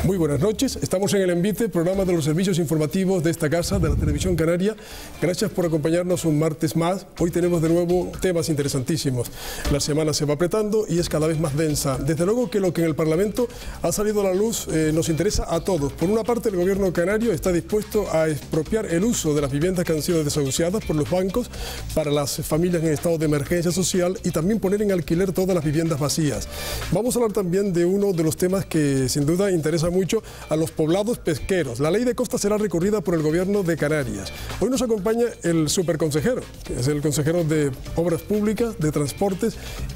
Muy buenas noches, estamos en el Envite, programa de los servicios informativos de esta casa, de la Televisión Canaria. Gracias por acompañarnos un martes más. Hoy tenemos de nuevo temas interesantísimos. La semana se va apretando y es cada vez más densa. Desde luego que lo que en el Parlamento ha salido a la luz nos interesa a todos. Por una parte, el gobierno canario está dispuesto a expropiar el uso de las viviendas que han sido desahuciadas por los bancos para las familias en estado de emergencia social y también poner en alquiler todas las viviendas vacías. Vamos a hablar también de uno de los temas que sin duda interesa mucho a los poblados pesqueros. La ley de costa será recurrida por el gobierno de Canarias. Hoy nos acompaña el superconsejero, que es el consejero de Obras Públicas, de Transportes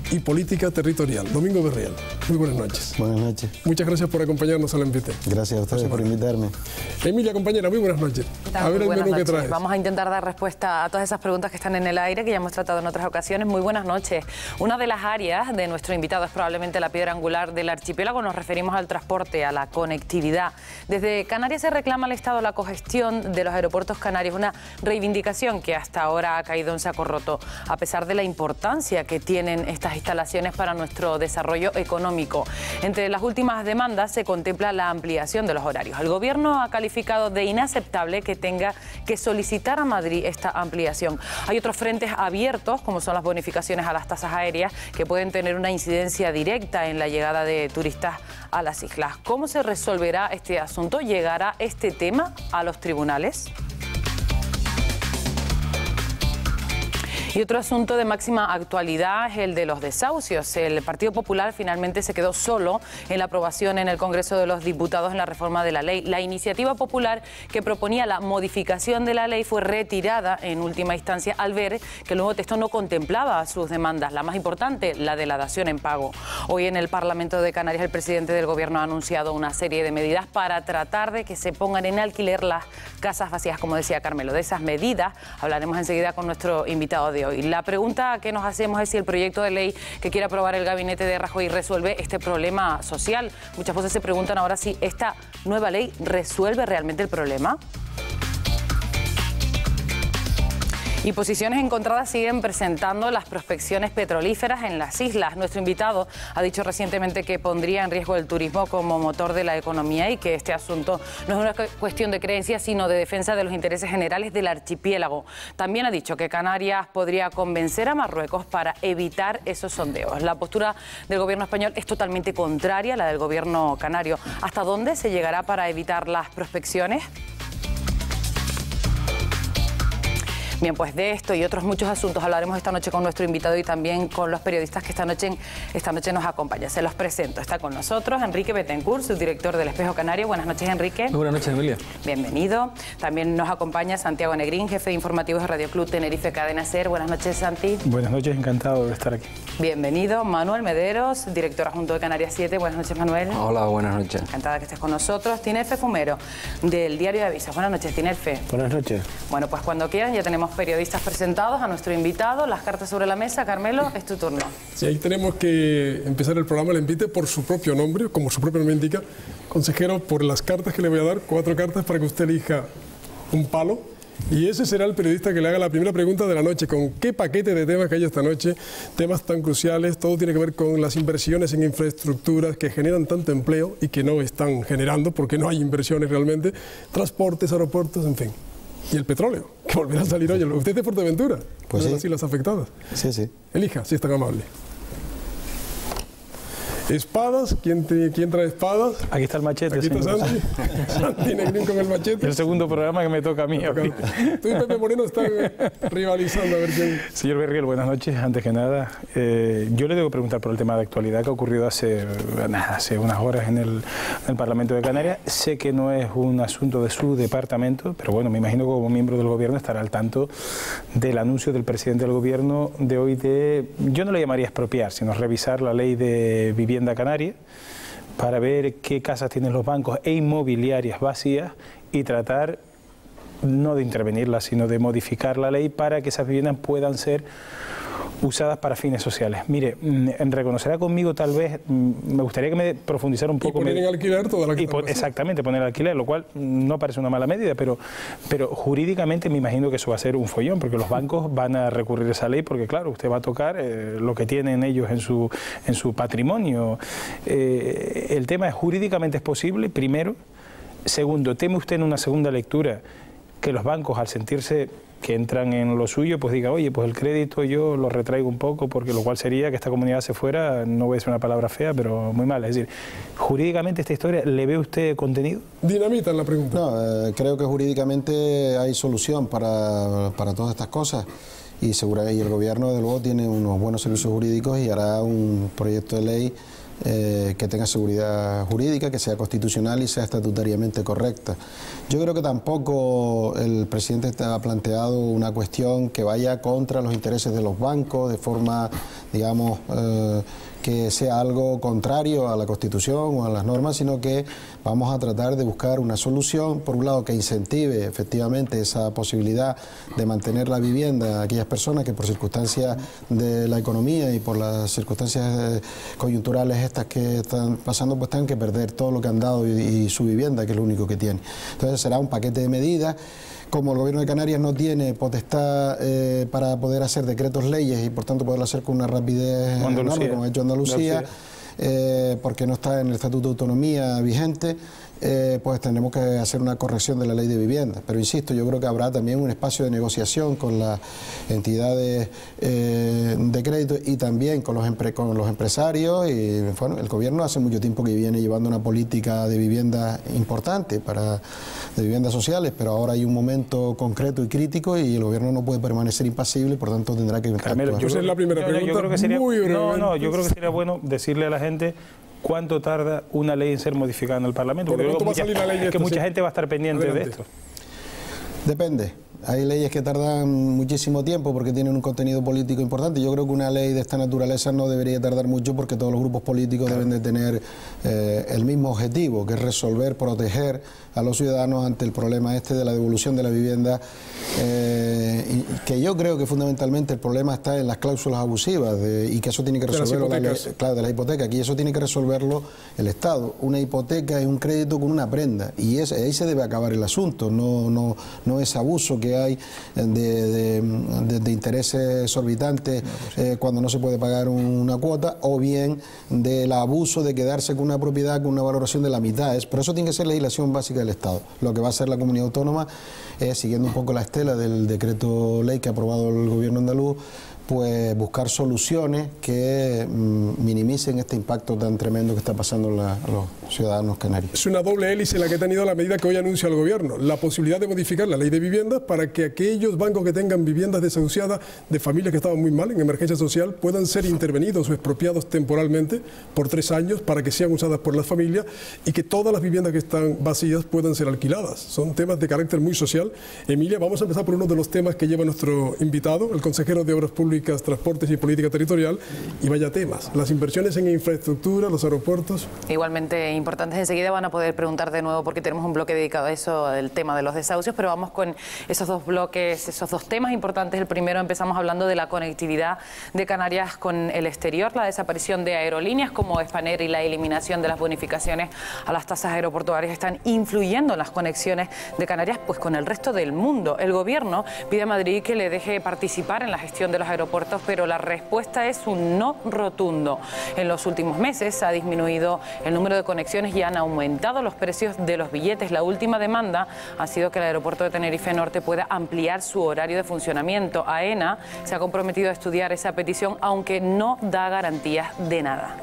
y Política Territorial, Domingo Berriel. Muy buenas noches. Buenas noches. Muchas gracias por acompañarnos al Envite. Gracias a ustedes por invitarme. Emilia, compañera, muy buenas noches. A ver el menú que traes. Vamos a intentar dar respuesta a todas esas preguntas que están en el aire, que ya hemos tratado en otras ocasiones. Muy buenas noches. Una de las áreas de nuestro invitado es probablemente la piedra angular del archipiélago. Nos referimos al transporte, a la conectividad. Desde Canarias se reclama al Estado la cogestión de los aeropuertos canarios, una reivindicación que hasta ahora ha caído en saco roto, a pesar de la importancia que tienen estas instalaciones para nuestro desarrollo económico. Entre las últimas demandas se contempla la ampliación de los horarios. El Gobierno ha calificado de inaceptable que tenga que solicitar a Madrid esta ampliación. Hay otros frentes abiertos, como son las bonificaciones a las tasas aéreas, que pueden tener una incidencia directa en la llegada de turistas a las islas. ¿Cómo se resolverá este asunto? ¿Llegará este tema a los tribunales? Y otro asunto de máxima actualidad es el de los desahucios. El Partido Popular finalmente se quedó solo en la aprobación en el Congreso de los Diputados en la reforma de la ley. La iniciativa popular que proponía la modificación de la ley fue retirada en última instancia al ver que el nuevo texto no contemplaba sus demandas. La más importante, la de la dación en pago. Hoy en el Parlamento de Canarias el presidente del Gobierno ha anunciado una serie de medidas para tratar de que se pongan en alquiler las casas vacías, como decía Carmelo. De esas medidas hablaremos enseguida con nuestro invitado de hoy. La pregunta que nos hacemos es si el proyecto de ley que quiere aprobar el gabinete de Rajoy resuelve este problema social. Muchas voces se preguntan ahora si esta nueva ley resuelve realmente el problema. Y posiciones encontradas siguen presentando las prospecciones petrolíferas en las islas. Nuestro invitado ha dicho recientemente que pondría en riesgo el turismo como motor de la economía y que este asunto no es una cuestión de creencias, sino de defensa de los intereses generales del archipiélago. También ha dicho que Canarias podría convencer a Marruecos para evitar esos sondeos. La postura del gobierno español es totalmente contraria a la del gobierno canario. ¿Hasta dónde se llegará para evitar las prospecciones? Bien, pues de esto y otros muchos asuntos hablaremos esta noche con nuestro invitado y también con los periodistas que esta noche nos acompañan. Se los presento. Está con nosotros Enrique Betancourt, subdirector del Espejo Canario. Buenas noches, Enrique. Muy buenas noches, Emilia. Bienvenido. También nos acompaña Santiago Negrín, jefe de informativos de Radio Club Tenerife Cadena SER. Buenas noches, Santi. Buenas noches, encantado de estar aquí. Bienvenido. Manuel Mederos, director adjunto de Canarias 7. Buenas noches, Manuel. Hola, buenas noches. Encantada que estés con nosotros. Tinerfe Fumero, del Diario de Avisos. Buenas noches, Tinerfe. Buenas noches. Bueno, pues cuando quieran ya tenemos periodistas presentados, a nuestro invitado, las cartas sobre la mesa. Carmelo, es tu turno. Sí, ahí tenemos que empezar el programa, le invite por su propio nombre, como su propio nombre indica. Consejero, por las cartas que le voy a dar, 4 cartas para que usted elija un palo. Y ese será el periodista que le haga la primera pregunta de la noche. ¿Con qué paquete de temas que hay esta noche? Temas tan cruciales, todo tiene que ver con las inversiones en infraestructuras que generan tanto empleo y que no están generando porque no hay inversiones realmente. Transportes, aeropuertos, en fin. Y el petróleo, que volverá a salir hoy. ¿Usted es de Fuerteventura? Pues sí. Las islas afectadas. Sí, sí. Elija, si es tan amable. Espadas, ¿quién trae espadas? Aquí está el machete. Aquí está Santi. Santi Negrín con el machete. El segundo programa que me toca a mí. Tú y Pepe Moreno están rivalizando a ver quién... Señor Berriel, buenas noches. Antes que nada, yo le debo preguntar por el tema de actualidad que ha ocurrido hace unas horas en el Parlamento de Canarias. Sé que no es un asunto de su departamento, pero bueno, me imagino que como miembro del Gobierno estará al tanto del anuncio del presidente del Gobierno de hoy de, yo no le llamaría expropiar, sino revisar la ley de vivienda canaria para ver qué casas tienen los bancos e inmobiliarias vacías y tratar no de intervenirlas, sino de modificar la ley para que esas viviendas puedan ser usadas para fines sociales. Mire, reconocerá conmigo tal vez, me gustaría que me profundizara un poco. Y poner en alquiler toda la que exactamente, poner alquiler, lo cual no parece una mala medida, pero jurídicamente me imagino que eso va a ser un follón, porque los bancos van a recurrir a esa ley, porque claro, usted va a tocar lo que tienen ellos en su patrimonio. El tema es, jurídicamente es posible, primero. Segundo, ¿teme usted en una segunda lectura que los bancos, al sentirse que entran en lo suyo, pues diga, oye, pues el crédito yo lo retraigo un poco, porque lo cual sería que esta comunidad se fuera, no voy a decir una palabra fea, pero muy mal? Es decir, jurídicamente esta historia, ¿le ve usted contenido? Dinamita en la pregunta. No, creo que jurídicamente hay solución para todas estas cosas, y el gobierno de luego tiene unos buenos servicios jurídicos y hará un proyecto de ley que tenga seguridad jurídica, que sea constitucional y sea estatutariamente correcta. Yo creo que tampoco el presidente ha planteado una cuestión que vaya contra los intereses de los bancos de forma, digamos, que sea algo contrario a la Constitución o a las normas, sino que vamos a tratar de buscar una solución, por un lado, que incentive efectivamente esa posibilidad de mantener la vivienda a aquellas personas que por circunstancias de la economía y por las circunstancias coyunturales estas que están pasando, pues tengan que perder todo lo que han dado y su vivienda, que es lo único que tienen. Entonces será un paquete de medidas. Como el Gobierno de Canarias no tiene potestad para poder hacer decretos leyes y por tanto poderlo hacer con una rapidez enorme, como ha hecho Andalucía, porque no está en el Estatuto de Autonomía vigente, pues tendremos que hacer una corrección de la ley de vivienda. Pero insisto, yo creo que habrá también un espacio de negociación con las entidades de crédito y también con los empresarios. Y bueno, el gobierno hace mucho tiempo que viene llevando una política de vivienda importante, de viviendas sociales, pero ahora hay un momento concreto y crítico y el gobierno no puede permanecer impasible, por tanto tendrá que actuar. Yo sé la primera pregunta, yo creo que sería, muy breve. Yo creo que sería bueno decirle a la gente ¿cuánto tarda una ley en ser modificada en el Parlamento? Porque mucha gente va a estar pendiente de esto. Depende. Hay leyes que tardan muchísimo tiempo porque tienen un contenido político importante. Yo creo que una ley de esta naturaleza no debería tardar mucho porque todos los grupos políticos deben de tener el mismo objetivo, que es resolver, proteger a los ciudadanos ante el problema este de la devolución de la vivienda, que yo creo que fundamentalmente el problema está en las cláusulas abusivas y que eso tiene que resolverlo de la hipoteca, aquí eso tiene que resolverlo el Estado. Una hipoteca es un crédito con una prenda y ahí se debe acabar el asunto, no es abuso que hay de intereses exorbitantes cuando no se puede pagar una cuota, o bien del abuso de quedarse con una propiedad con una valoración de la mitad. Pero eso tiene que ser legislación básica del Estado. Lo que va a hacer la comunidad autónoma es, siguiendo un poco la estela del decreto ley que ha aprobado el gobierno andaluz, pues buscar soluciones que minimicen este impacto tan tremendo que está pasando a los ciudadanos canarios. Es una doble hélice la que ha tenido la medida que hoy anuncia el gobierno, la posibilidad de modificar la ley de viviendas para que aquellos bancos que tengan viviendas desahuciadas de familias que estaban muy mal en emergencia social puedan ser intervenidos o expropiados temporalmente por 3 años para que sean usadas por las familias y que todas las viviendas que están vacías puedan ser alquiladas. Son temas de carácter muy social. Emilia, vamos a empezar por uno de los temas que lleva nuestro invitado, el consejero de Obras Públicas, Transportes y Política Territorial, y vaya temas, las inversiones en infraestructura, los aeropuertos. Igualmente importantes, enseguida van a poder preguntar de nuevo porque tenemos un bloque dedicado a eso, al tema de los desahucios, pero vamos con esos dos bloques, esos dos temas importantes. El primero, empezamos hablando de la conectividad de Canarias con el exterior, la desaparición de aerolíneas como Spanair y la eliminación de las bonificaciones a las tasas aeroportuarias están influyendo en las conexiones de Canarias pues con el resto del mundo. El gobierno pide a Madrid que le deje participar en la gestión de los aeropuertos, pero la respuesta es un no rotundo. En los últimos meses ha disminuido el número de conexiones y han aumentado los precios de los billetes. La última demanda ha sido que el aeropuerto de Tenerife Norte pueda ampliar su horario de funcionamiento. AENA se ha comprometido a estudiar esa petición, aunque no da garantías de nada.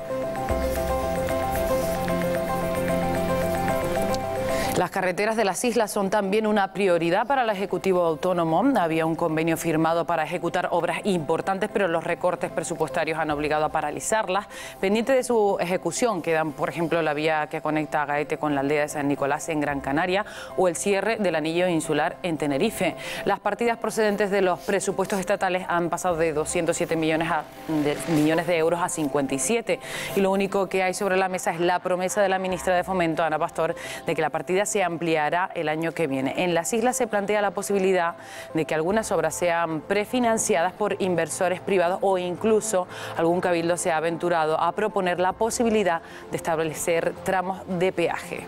Las carreteras de las islas son también una prioridad para el Ejecutivo Autónomo. Había un convenio firmado para ejecutar obras importantes, pero los recortes presupuestarios han obligado a paralizarlas. Pendiente de su ejecución quedan, por ejemplo, la vía que conecta a Gaete con la aldea de San Nicolás en Gran Canaria o el cierre del anillo insular en Tenerife. Las partidas procedentes de los presupuestos estatales han pasado de 207 millones de euros a 57. Y lo único que hay sobre la mesa es la promesa de la ministra de Fomento, Ana Pastor, de que la partida medida se ampliará el año que viene. En las islas se plantea la posibilidad de que algunas obras sean prefinanciadas por inversores privados o incluso algún cabildo se ha aventurado a proponer la posibilidad de establecer tramos de peaje,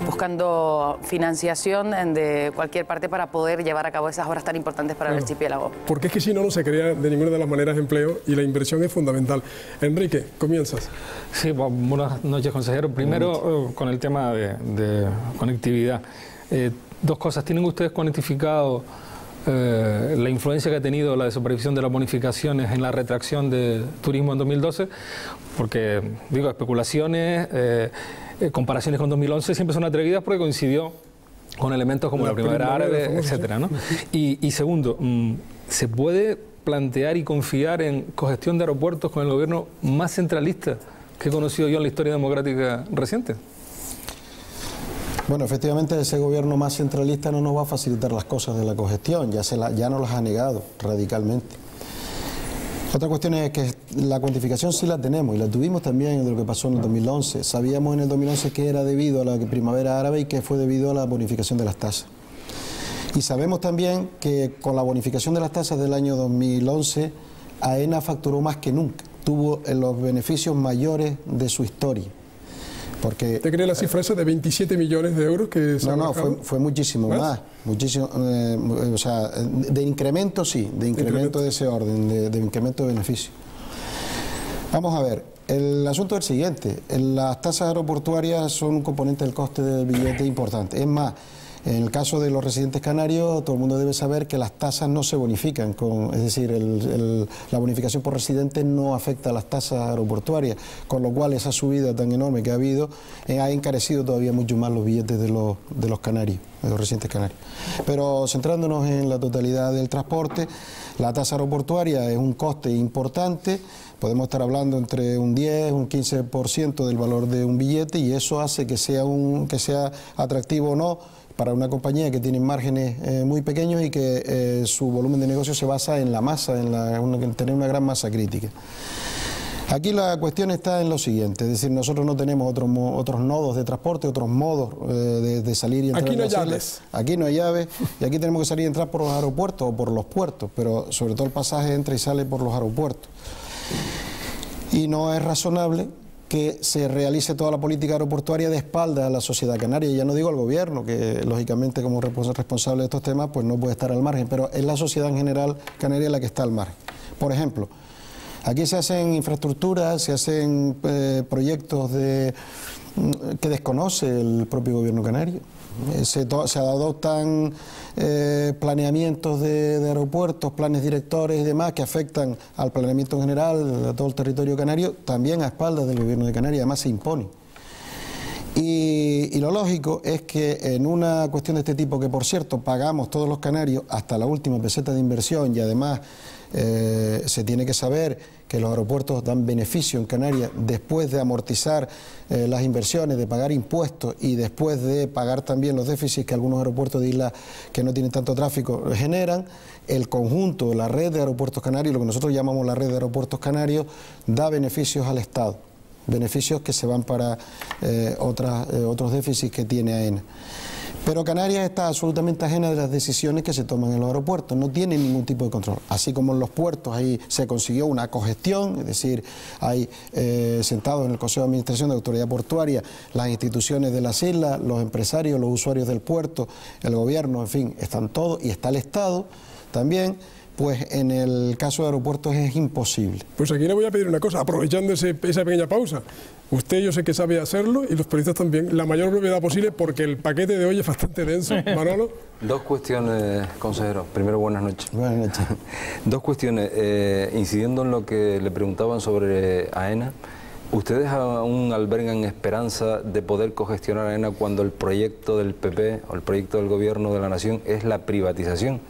buscando financiación de cualquier parte para poder llevar a cabo esas obras tan importantes para el archipiélago. Porque es que si no, no se crea de ninguna de las maneras empleo y la inversión es fundamental. Enrique, comienzas. Sí, buenas noches, consejero. Primero, con el tema de conectividad. Dos cosas. ¿Tienen ustedes cuantificado la influencia que ha tenido la desaparición de las bonificaciones en la retracción de turismo en 2012? Porque, digo, especulaciones, comparaciones con 2011 siempre son atrevidas porque coincidió con elementos como la primavera árabe, etcétera, ¿no? Y segundo, ¿se puede plantear y confiar en cogestión de aeropuertos con el gobierno más centralista que he conocido yo en la historia democrática reciente? Bueno, efectivamente ese gobierno más centralista no nos va a facilitar las cosas de la cogestión, ya nos las ha negado radicalmente. Otra cuestión es que la cuantificación sí la tenemos y la tuvimos también de lo que pasó en el 2011. Sabíamos en el 2011 que era debido a la primavera árabe y que fue debido a la bonificación de las tasas. Y sabemos también que con la bonificación de las tasas del año 2011, AENA facturó más que nunca, tuvo los beneficios mayores de su historia. Porque, ¿te cree la cifra esa de 27 millones de euros que se fue muchísimo más, muchísimo, o sea, de incremento sí, de incremento de ese orden, de incremento de beneficio. Vamos a ver, el asunto es el siguiente, las tasas aeroportuarias son un componente del coste del billete importante, es más, en el caso de los residentes canarios, todo el mundo debe saber que las tasas no se bonifican, es decir, la bonificación por residente no afecta a las tasas aeroportuarias, con lo cual esa subida tan enorme que ha habido ha encarecido todavía mucho más los billetes de los canarios, de los residentes canarios. Pero centrándonos en la totalidad del transporte, la tasa aeroportuaria es un coste importante, podemos estar hablando entre un 10, un 15% del valor de un billete y eso hace que sea atractivo o no para una compañía que tiene márgenes muy pequeños y que su volumen de negocio se basa en la masa, en tener una gran masa crítica. Aquí la cuestión está en lo siguiente, es decir, nosotros no tenemos otros nodos de transporte, otros modos de salir y entrar. Aquí no hay llaves. Aquí no hay llaves y aquí tenemos que salir y entrar por los aeropuertos o por los puertos, pero sobre todo el pasaje entra y sale por los aeropuertos. Y no es razonable que se realice toda la política aeroportuaria de espaldas a la sociedad canaria, y ya no digo al gobierno, que lógicamente como responsable de estos temas pues no puede estar al margen, pero es la sociedad en general canaria la que está al margen. Por ejemplo, aquí se hacen infraestructuras, se hacen proyectos que desconoce el propio gobierno canario. Se adoptan planeamientos de aeropuertos, planes directores y demás que afectan al planeamiento en general, a todo el territorio canario, también a espaldas del gobierno de Canarias, además se impone. Y lo lógico es que en una cuestión de este tipo, que por cierto pagamos todos los canarios hasta la última peseta de inversión y además se tiene que saber que los aeropuertos dan beneficio en Canarias después de amortizar las inversiones, de pagar impuestos y después de pagar también los déficits que algunos aeropuertos de islas que no tienen tanto tráfico generan. El conjunto, la red de aeropuertos canarios, lo que nosotros llamamos la red de aeropuertos canarios, da beneficios al Estado, beneficios que se van para otros déficits que tiene AENA. Pero Canarias está absolutamente ajena de las decisiones que se toman en los aeropuertos, no tiene ningún tipo de control. Así como en los puertos ahí se consiguió una cogestión, es decir, hay sentados en el Consejo de Administración de la Autoridad Portuaria las instituciones de las islas, los empresarios, los usuarios del puerto, el gobierno, en fin, están todos, y está el Estado también. Pues en el caso de aeropuertos es imposible. Pues aquí le voy a pedir una cosa, aprovechando esa pequeña pausa. Usted yo sé que sabe hacerlo y los periodistas también, la mayor brevedad posible porque el paquete de hoy es bastante denso. Manolo. Dos cuestiones, consejero. Primero, buenas noches. Buenas noches. Dos cuestiones. Incidiendo en lo que le preguntaban sobre AENA, ¿ustedes aún albergan esperanza de poder cogestionar AENA cuando el proyecto del PP o el proyecto del Gobierno de la Nación es la privatización?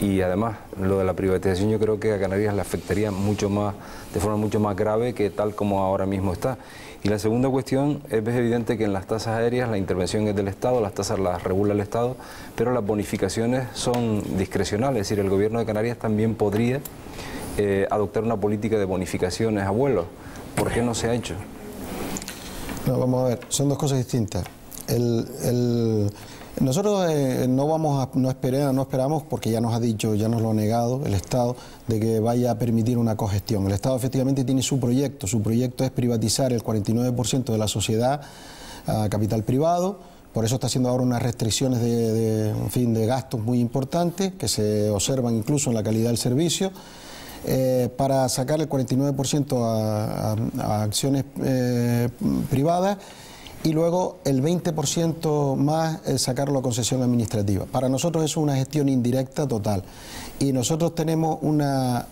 Y además, lo de la privatización yo creo que a Canarias le afectaría mucho más, de forma mucho más grave que tal como ahora mismo está. Y la segunda cuestión, es evidente que en las tasas aéreas la intervención es del Estado, las tasas las regula el Estado, pero las bonificaciones son discrecionales, es decir, el Gobierno de Canarias también podría adoptar una política de bonificaciones a vuelos. ¿Por qué no se ha hecho? No, vamos a ver, son dos cosas distintas. Nosotros no esperamos, porque ya nos ha dicho, ya nos lo ha negado el Estado, de que vaya a permitir una cogestión. El Estado efectivamente tiene su proyecto es privatizar el 49% de la sociedad a capital privado. Por eso está haciendo ahora unas restricciones de gastos muy importantes, que se observan incluso en la calidad del servicio, para sacar el 49% a acciones privadas, y luego el 20% más sacarlo a concesión administrativa. Para nosotros eso es una gestión indirecta total. Y nosotros tenemos una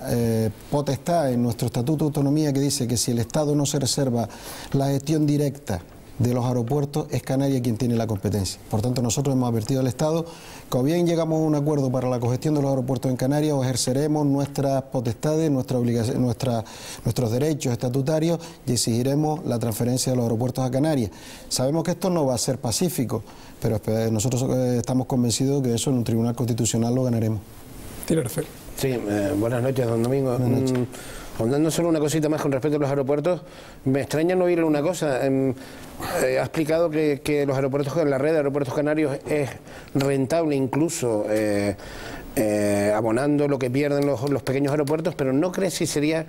potestad en nuestro Estatuto de Autonomía que dice que si el Estado no se reserva la gestión directa de los aeropuertos, es Canarias quien tiene la competencia. Por tanto, nosotros hemos advertido al Estado que o bien llegamos a un acuerdo para la cogestión de los aeropuertos en Canarias, o ejerceremos nuestras potestades, nuestros derechos estatutarios, y exigiremos la transferencia de los aeropuertos a Canarias. Sabemos que esto no va a ser pacífico, pero nosotros estamos convencidos que eso en un tribunal constitucional lo ganaremos. Tiene razón. Sí, buenas noches, don Domingo. Buenas noches. Ahondando solo una cosita más con respecto a los aeropuertos, me extraña no oírle una cosa. Ha explicado que los aeropuertos, la red de aeropuertos canarios es rentable, incluso abonando lo que pierden los pequeños aeropuertos, pero ¿no cree si sería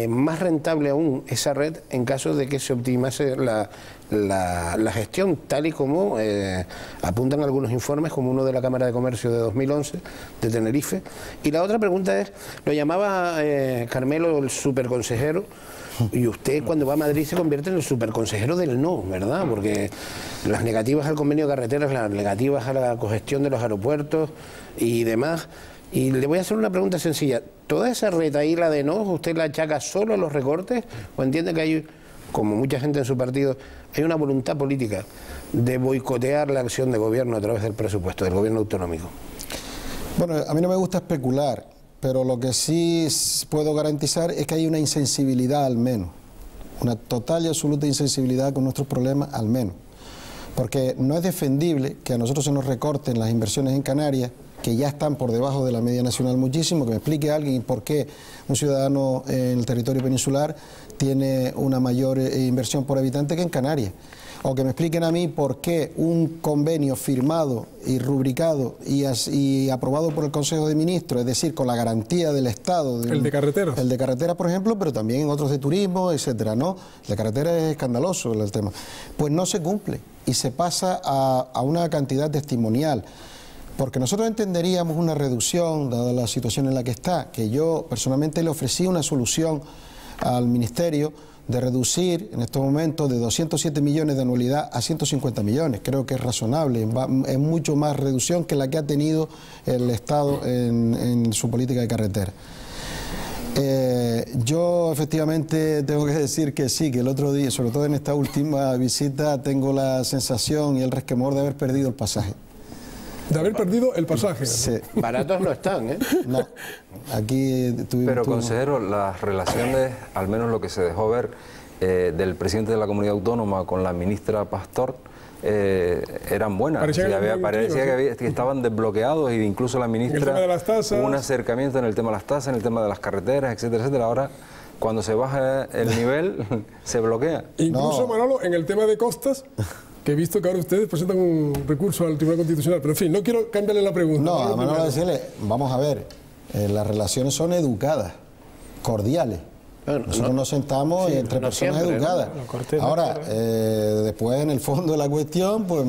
más rentable aún esa red en caso de que se optimase la gestión, tal y como apuntan algunos informes, como uno de la Cámara de Comercio de 2011 de Tenerife? Y la otra pregunta es, lo llamaba Carmelo el superconsejero, y usted cuando va a Madrid se convierte en el superconsejero del no, ¿verdad? Porque las negativas al convenio de carreteras, las negativas a la cogestión de los aeropuertos y demás. Y le voy a hacer una pregunta sencilla. ¿Toda esa retahíla de no, usted la achaca solo a los recortes, o entiende que hay, como mucha gente en su partido, hay una voluntad política de boicotear la acción de gobierno a través del presupuesto, del gobierno autonómico? Bueno, a mí no me gusta especular, pero lo que sí puedo garantizar es que hay una insensibilidad al menos, una total y absoluta insensibilidad con nuestros problemas al menos, porque no es defendible que a nosotros se nos recorten las inversiones en Canarias, que ya están por debajo de la media nacional muchísimo. Que me explique alguien por qué un ciudadano en el territorio peninsular tiene una mayor inversión por habitante que en Canarias. O que me expliquen a mí por qué un convenio firmado y rubricado y aprobado por el Consejo de Ministros, es decir, con la garantía del Estado... El de carreteras. El de carreteras, por ejemplo, pero también en otros de turismo, etcétera, ¿no? El de carreteras es escandaloso el tema. Pues no se cumple y se pasa a una cantidad testimonial. Porque nosotros entenderíamos una reducción, dada la situación en la que está, que yo personalmente le ofrecí una solución al Ministerio de reducir en estos momentos de 207 millones de anualidad a 150 millones. Creo que es razonable, es mucho más reducción que la que ha tenido el Estado en su política de carretera. Yo efectivamente tengo que decir que sí, que el otro día, sobre todo en esta última visita, tengo la sensación y el resquemor de haber perdido el pasaje. De haber perdido el pasaje. Sí. Baratos no están, ¿eh? No, aquí tuvimos... Pero, consejero, las relaciones, al menos lo que se dejó ver del presidente de la comunidad autónoma con la ministra Pastor, eran buenas. Parecía que estaban desbloqueados, y incluso la ministra... El tema de las tasas. Hubo un acercamiento en el tema de las tasas, en el tema de las carreteras, etcétera, etcétera. Ahora, cuando se baja el nivel, se bloquea. Incluso, No. Manolo, en el tema de costas, que he visto que ahora ustedes presentan un recurso al Tribunal Constitucional. Pero en fin, no quiero cambiarle la pregunta. No, a Manolo decirle, vamos a ver, las relaciones son educadas, cordiales. Bueno, Nosotros nos sentamos entre personas siempre, educadas. ¿no? Ahora, después en el fondo de la cuestión, pues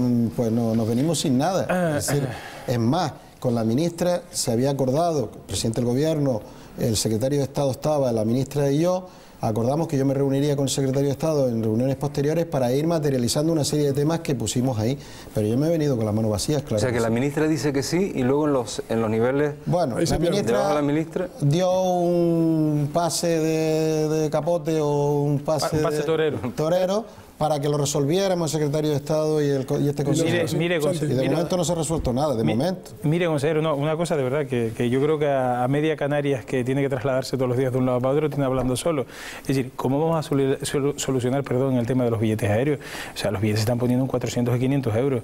nos venimos sin nada. Es decir, es más, con la ministra se había acordado, el presidente del gobierno, el secretario de Estado estaba, la ministra y yo, acordamos que yo me reuniría con el secretario de Estado en reuniones posteriores para ir materializando una serie de temas que pusimos ahí. Pero yo me he venido con las manos vacías, claro. O sea, que la ministra dice que sí, y luego en los niveles... Bueno, Ahí se pierde. Debajo de la ministra dio un pase de capote o un pase torero para que lo resolviéramos el secretario de Estado y este consejo. Mire, y de momento no se ha resuelto nada, de momento. Mire, consejero, no, una cosa de verdad, que yo creo que a media Canarias, que tiene que trasladarse todos los días de un lado para otro, tiene hablando solo. Es decir, ¿cómo vamos a solucionar el tema de los billetes aéreos? O sea, los billetes se están poniendo en 400 y 500 euros.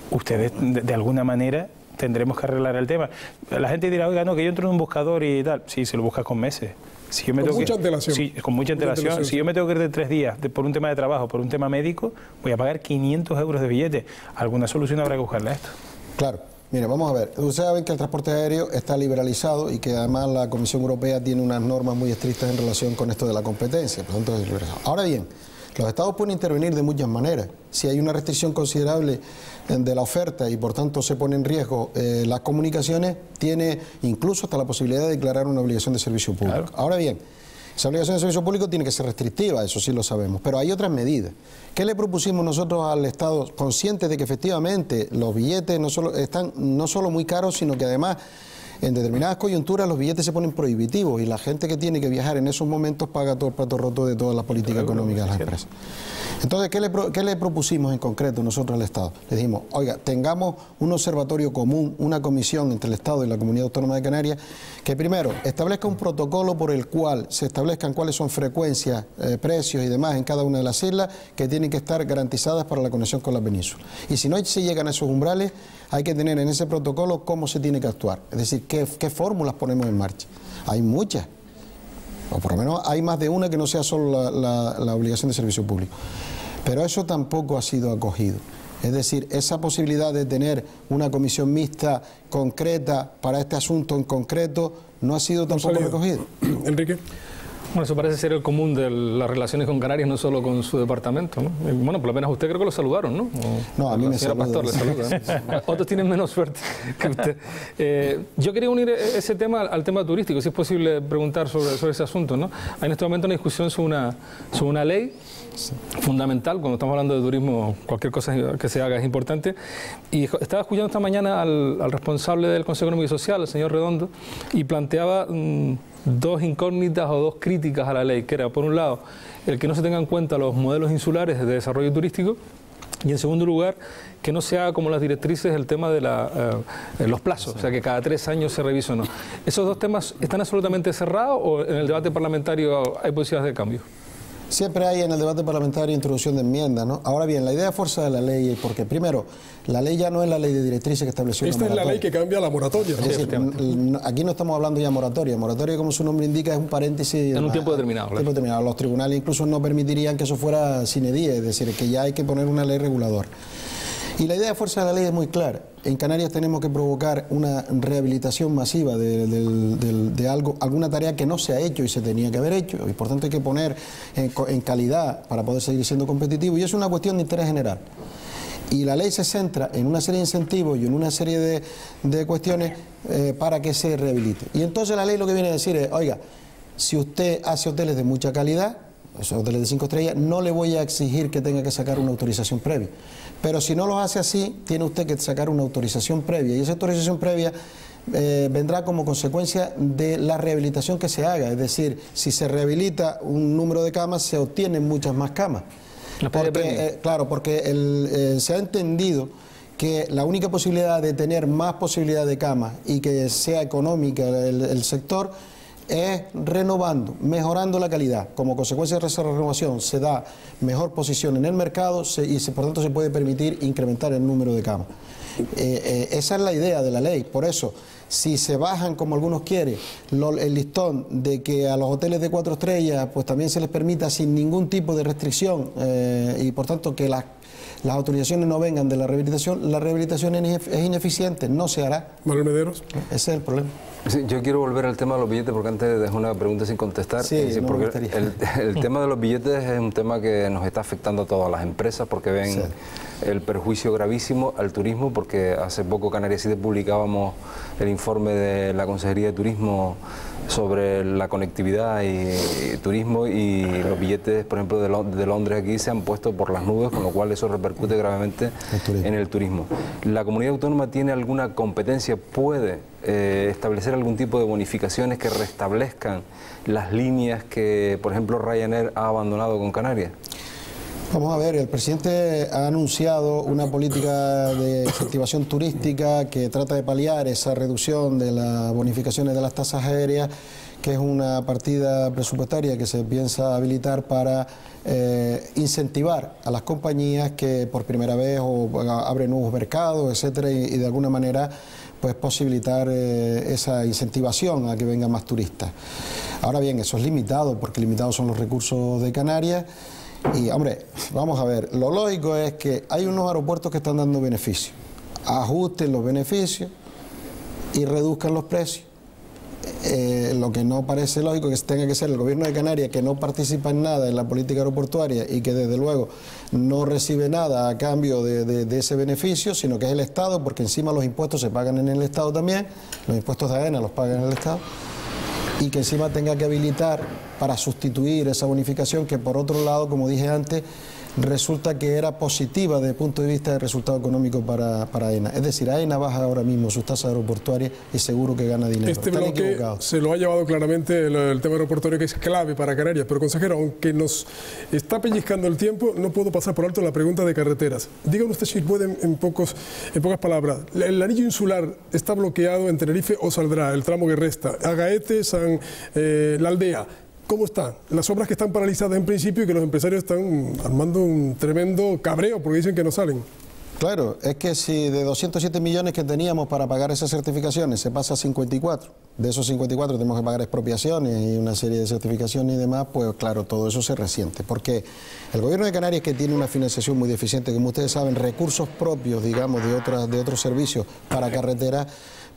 Ustedes, de alguna manera, tendremos que arreglar el tema. La gente dirá, oiga, no, que yo entro en un buscador y tal. Sí, se lo buscas con meses. Si yo me con mucha antelación. Sí, con mucha antelación. Si yo me tengo que ir de 3 días por un tema de trabajo, por un tema médico, voy a pagar 500 euros de billete. ¿Alguna solución habrá que buscarle a esto? Claro. Mire, vamos a ver. Ustedes saben que el transporte aéreo está liberalizado y que además la Comisión Europea tiene unas normas muy estrictas en relación con esto de la competencia. Por lo tanto, es liberalizado. Ahora bien, los estados pueden intervenir de muchas maneras. Si hay una restricción considerable de la oferta y por tanto se pone en riesgo las comunicaciones, tiene incluso hasta la posibilidad de declarar una obligación de servicio público. Claro. Ahora bien, esa obligación de servicio público tiene que ser restrictiva, eso sí lo sabemos, pero hay otras medidas. ¿Qué le propusimos nosotros al Estado, conscientes de que efectivamente los billetes están no solo muy caros, sino que además en determinadas coyunturas los billetes se ponen prohibitivos y la gente que tiene que viajar en esos momentos paga todo el plato roto de toda la política económica de las empresas? Entonces, ¿qué le propusimos en concreto nosotros al Estado? Le dijimos, oiga, tengamos un observatorio común, una comisión entre el Estado y la Comunidad Autónoma de Canarias, que primero establezca un protocolo por el cual se establezcan cuáles son frecuencias, precios y demás en cada una de las islas que tienen que estar garantizadas para la conexión con la península. Y si no se llegan a esos umbrales, hay que tener en ese protocolo cómo se tiene que actuar. Es decir, qué fórmulas ponemos en marcha. Hay muchas. O por lo menos hay más de una que no sea solo la obligación de servicio público. Pero eso tampoco ha sido acogido. Es decir, esa posibilidad de tener una comisión mixta concreta para este asunto en concreto no ha sido tampoco recogido. Enrique. Bueno, eso parece ser el común de las relaciones con Canarias, no solo con su departamento, ¿no? Bueno, por lo menos a usted creo que lo saludaron, ¿no? No, a mí me saludan. Pastor le saluda. Otros tienen menos suerte que usted. Yo quería unir ese tema al tema turístico, si es posible preguntar sobre ese asunto, ¿no? Hay en este momento una discusión sobre una ley fundamental. Cuando estamos hablando de turismo, cualquier cosa que se haga es importante. Y estaba escuchando esta mañana al responsable del Consejo Económico y Social, el señor Redondo, y planteaba dos incógnitas o dos críticas a la ley, que era, por un lado, el que no se tengan en cuenta los modelos insulares de desarrollo turístico, y en segundo lugar, que no se haga como las directrices el tema de los plazos, o sea, que cada 3 años se revise o no. ¿Esos dos temas están absolutamente cerrados o en el debate parlamentario hay posibilidades de cambio? Siempre hay en el debate parlamentario introducción de enmiendas, ¿no? Ahora bien, la idea de fuerza de la ley es porque, primero, la ley ya no es la ley de directrices que estableció Esta es la ley que cambia la moratoria, ¿no? Es decir, aquí no estamos hablando ya de moratoria. Moratoria, como su nombre indica, es un paréntesis. En un tiempo determinado. Tiempo determinado. Los tribunales incluso no permitirían que eso fuera sine die, es decir, que ya hay que poner una ley reguladora. Y la idea de fuerza de la ley es muy clara. En Canarias tenemos que provocar una rehabilitación masiva de alguna tarea que no se ha hecho y se tenía que haber hecho. Y por tanto hay que poner en calidad para poder seguir siendo competitivo. Y es una cuestión de interés general. Y la ley se centra en una serie de incentivos y en una serie de cuestiones para que se rehabilite. Y entonces la ley lo que viene a decir es, oiga, si usted hace hoteles de mucha calidad, esos hoteles de 5 estrellas, no le voy a exigir que tenga que sacar una autorización previa. Pero si no lo hace así, tiene usted que sacar una autorización previa. Y esa autorización previa vendrá como consecuencia de la rehabilitación que se haga. Es decir, si se rehabilita un número de camas, se obtienen muchas más camas. Claro, porque se ha entendido que la única posibilidad de tener más posibilidad de camas y que sea económica el sector es renovando, mejorando la calidad. Como consecuencia de esa renovación se da mejor posición en el mercado y por tanto se puede permitir incrementar el número de camas. Esa es la idea de la ley. Por eso, si se bajan, como algunos quieren, el listón de que a los hoteles de 4 estrellas pues también se les permita sin ningún tipo de restricción y por tanto que las autorizaciones no vengan de la rehabilitación es ineficiente, no se hará. Manuel Mederos. Ese es el problema. Sí, yo quiero volver al tema de los billetes porque antes dejé una pregunta sin contestar. Sí, no porque el tema de los billetes es un tema que nos está afectando a todas las empresas porque ven el perjuicio gravísimo al turismo, porque hace poco Canarias 7 publicábamos el informe de la Consejería de Turismo sobre la conectividad y turismo, y los billetes, por ejemplo, de Londres aquí se han puesto por las nubes, con lo cual eso repercute gravemente en el turismo. ¿La comunidad autónoma tiene alguna competencia? ¿Puede establecer algún tipo de bonificaciones que restablezcan las líneas que, por ejemplo, Ryanair ha abandonado con Canarias? Vamos a ver, el presidente ha anunciado una política de incentivación turística que trata de paliar esa reducción de las bonificaciones de las tasas aéreas, que es una partida presupuestaria que se piensa habilitar para incentivar a las compañías que por primera vez abren nuevos mercados, etcétera, y de alguna manera pues posibilitar esa incentivación a que vengan más turistas. Ahora bien, eso es limitado, porque limitados son los recursos de Canarias. Y, hombre, vamos a ver, lo lógico es que hay unos aeropuertos que están dando beneficios. Ajusten los beneficios y reduzcan los precios. Lo que no parece lógico que tenga que ser el gobierno de Canarias, que no participa en nada en la política aeroportuaria y que desde luego no recibe nada a cambio de ese beneficio, sino que es el Estado, porque encima los impuestos se pagan en el Estado también, los impuestos de AENA los pagan en el Estado, y que encima tenga que habilitar para sustituir esa bonificación que, por otro lado, como dije antes, resulta que era positiva desde el punto de vista del resultado económico para AENA. Es decir, AENA baja ahora mismo sus tasas aeroportuarias y seguro que gana dinero. Este Están bloque equivocados. se lo ha llevado claramente el tema aeroportuario, que es clave para Canarias. Pero, consejero, aunque nos está pellizcando el tiempo, no puedo pasar por alto la pregunta de carreteras. Díganos usted, si pueden, en pocas palabras, ¿el anillo insular está bloqueado en Tenerife o saldrá el tramo que resta? Agaete, La Aldea. ¿Cómo están? Las obras que están paralizadas en principio y que los empresarios están armando un tremendo cabreo porque dicen que no salen. Claro, es que si de 207 millones que teníamos para pagar esas certificaciones se pasa a 54, de esos 54 tenemos que pagar expropiaciones y una serie de certificaciones y demás, pues claro, todo eso se resiente. Porque el gobierno de Canarias, que tiene una financiación muy deficiente, como ustedes saben, recursos propios, digamos, de otros servicios para carreteras,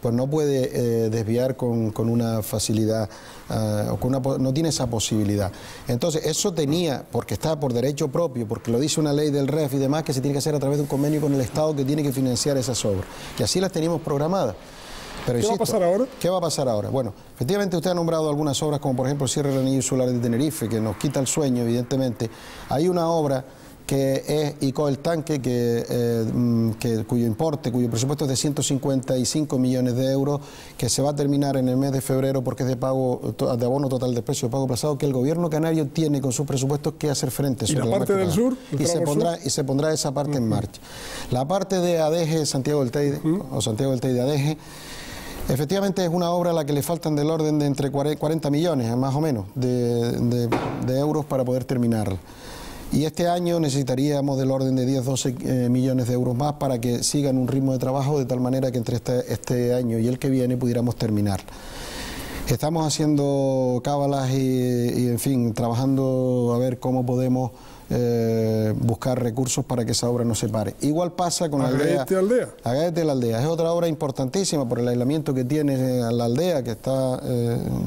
pues no puede desviar con una facilidad, no tiene esa posibilidad. Entonces, eso tenía, porque está por derecho propio, porque lo dice una ley del REF y demás, que se tiene que hacer a través de un convenio con el Estado que tiene que financiar esas obras. Y así las teníamos programadas. Pero, ¿Qué va a pasar ahora? ¿Qué va a pasar ahora? Bueno, efectivamente usted ha nombrado algunas obras, como por ejemplo el cierre del anillo insular de Tenerife, que nos quita el sueño, evidentemente. Hay una obra que es ICO el Tanque, cuyo presupuesto es de 155 millones de euros, que se va a terminar en el mes de febrero porque es de abono total de precio de pago aplazado, que el gobierno canario tiene con sus presupuestos que hacer frente. ¿Y la parte del sur? Y se pondrá esa parte en marcha. La parte de Adeje, Santiago del Teide, o Santiago del Teide Adeje, efectivamente es una obra a la que le faltan del orden de entre 40 millones, más o menos, de euros para poder terminarla. Y este año necesitaríamos del orden de 10-12 millones de euros más para que sigan un ritmo de trabajo de tal manera que entre este año y el que viene pudiéramos terminar. Estamos haciendo cábalas y en fin, trabajando a ver cómo podemos buscar recursos para que esa obra no se pare. Igual pasa con la aldea. Agaete la Aldea. Es otra obra importantísima por el aislamiento que tiene la aldea, que está,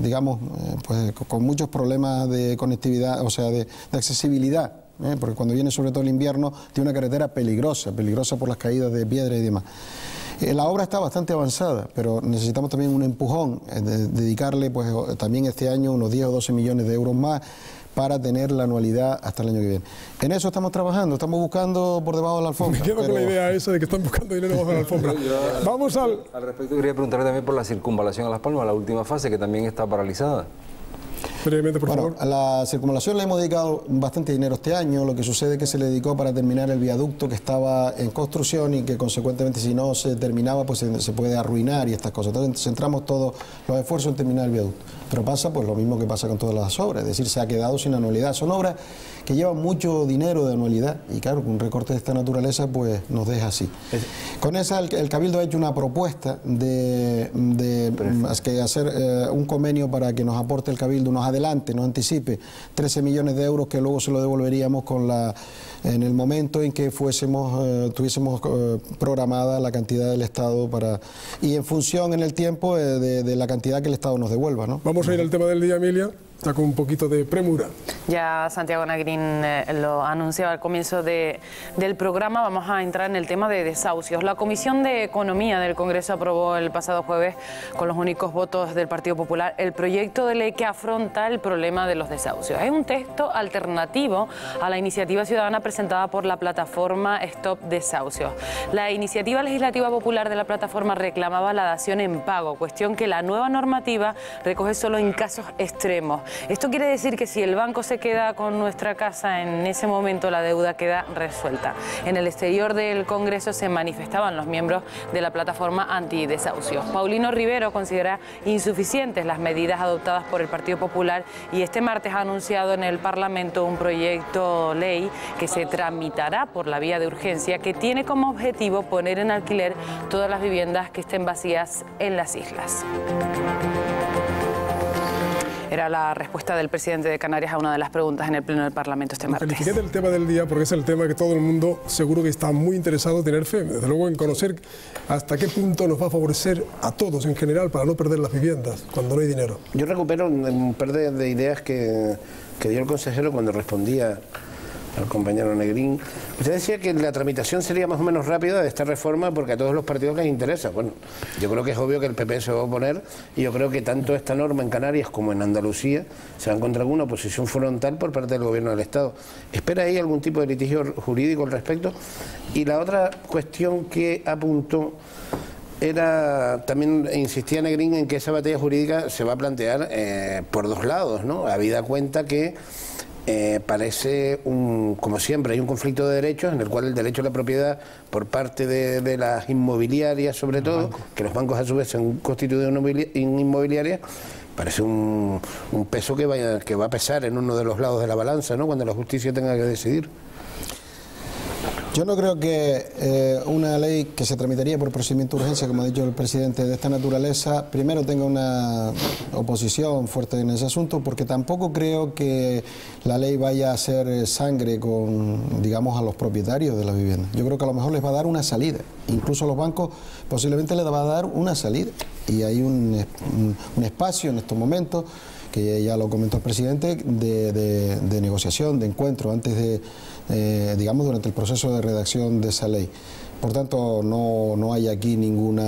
digamos, pues con muchos problemas de conectividad, o sea, de accesibilidad. Porque cuando viene sobre todo el invierno tiene una carretera peligrosa por las caídas de piedra y demás. La obra está bastante avanzada, pero necesitamos también un empujón, dedicarle pues también este año unos 10 o 12 millones de euros más para tener la anualidad hasta el año que viene. En eso estamos trabajando, estamos buscando por debajo de la alfombra. Me quedo con la idea esa de que están buscando dinero debajo de la alfombra. Vamos al respecto quería preguntarle también por la circunvalación a Las Palmas, la última fase, que también está paralizada. Brevemente, por favor. A la circunvalación le hemos dedicado bastante dinero este año. Lo que sucede es que se le dedicó para terminar el viaducto que estaba en construcción y que consecuentemente si no se terminaba pues se puede arruinar y estas cosas. Entonces centramos todos los esfuerzos en terminar el viaducto. Pero pasa pues lo mismo que pasa con todas las obras, es decir, se ha quedado sin anualidad. Son obras que llevan mucho dinero de anualidad y claro, con un recorte de esta naturaleza pues nos deja así. Con esa el Cabildo ha hecho una propuesta de hacer un convenio para que nos aporte el Cabildo, nos adelante, nos anticipe 13 millones de euros que luego se lo devolveríamos en el momento en que tuviésemos programada la cantidad del Estado y en función en el tiempo de la cantidad que el Estado nos devuelva, ¿no? Vamos a ir al tema del día, Emilia. Está con un poquito de premura. Ya Santiago Negrín lo anunciaba al comienzo del programa. Vamos a entrar en el tema de desahucios. La Comisión de Economía del Congreso aprobó el pasado jueves, con los únicos votos del Partido Popular, el proyecto de ley que afronta el problema de los desahucios. Es un texto alternativo a la iniciativa ciudadana presentada por la plataforma Stop Desahucios. La iniciativa legislativa popular de la plataforma reclamaba la dación en pago, cuestión que la nueva normativa recoge solo en casos extremos. Esto quiere decir que si el banco se queda con nuestra casa, en ese momento la deuda queda resuelta. En el exterior del Congreso se manifestaban los miembros de la plataforma antidesahucios. Paulino Rivero considera insuficientes las medidas adoptadas por el Partido Popular y este martes ha anunciado en el Parlamento un proyecto ley que se tramitará por la vía de urgencia, que tiene como objetivo poner en alquiler todas las viviendas que estén vacías en las islas. Era la respuesta del presidente de Canarias a una de las preguntas en el Pleno del Parlamento este martes. Califiqué del tema del día porque es el tema que todo el mundo seguro que está muy interesado en tener fe, desde luego en conocer hasta qué punto nos va a favorecer a todos en general para no perder las viviendas cuando no hay dinero. Yo recupero un par de ideas que dio el consejero cuando respondía al compañero Negrín. Usted decía que la tramitación sería más o menos rápida de esta reforma porque a todos los partidos les interesa. Bueno, yo creo que es obvio que el PP se va a oponer y yo creo que tanto esta norma en Canarias como en Andalucía se va a encontrar una oposición frontal por parte del gobierno del Estado. ¿Espera ahí algún tipo de litigio jurídico al respecto? Y la otra cuestión que apuntó era, también insistía Negrín en que esa batalla jurídica se va a plantear por dos lados, ¿no? Habida cuenta que parece, como siempre, hay un conflicto de derechos en el cual el derecho a la propiedad por parte de las inmobiliarias, sobre todo, que los bancos a su vez se han constituido en inmobiliarias, parece un peso que va a pesar en uno de los lados de la balanza, ¿no?, cuando la justicia tenga que decidir. Yo no creo que una ley que se tramitaría por procedimiento de urgencia, como ha dicho el presidente, de esta naturaleza, primero tenga una oposición fuerte en ese asunto, porque tampoco creo que la ley vaya a hacer sangre con, digamos, a los propietarios de la vivienda. Yo creo que a lo mejor les va a dar una salida. Incluso a los bancos posiblemente les va a dar una salida. Y hay un espacio en estos momentos, que ya lo comentó el presidente, de negociación, de encuentro, antes de, digamos, durante el proceso de redacción de esa ley. Por tanto, no hay aquí ningún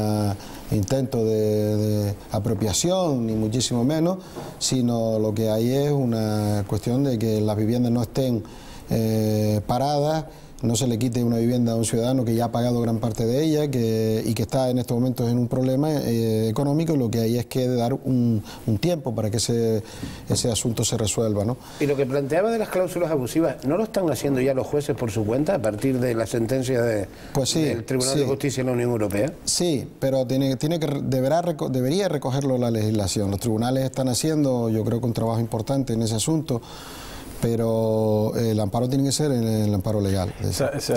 intento de apropiación, ni muchísimo menos, sino lo que hay es una cuestión de que las viviendas no estén paradas, no se le quite una vivienda a un ciudadano que ya ha pagado gran parte de ella y que está en estos momentos en un problema económico, y lo que hay es que dar un tiempo para que ese asunto se resuelva, ¿no? Y lo que planteaba de las cláusulas abusivas, ¿no lo están haciendo ya los jueces por su cuenta a partir de la sentencia del Tribunal de Justicia de la Unión Europea? Sí, pero debería recogerlo la legislación. Los tribunales están haciendo, yo creo que un trabajo importante en ese asunto, pero el amparo tiene que ser el amparo legal.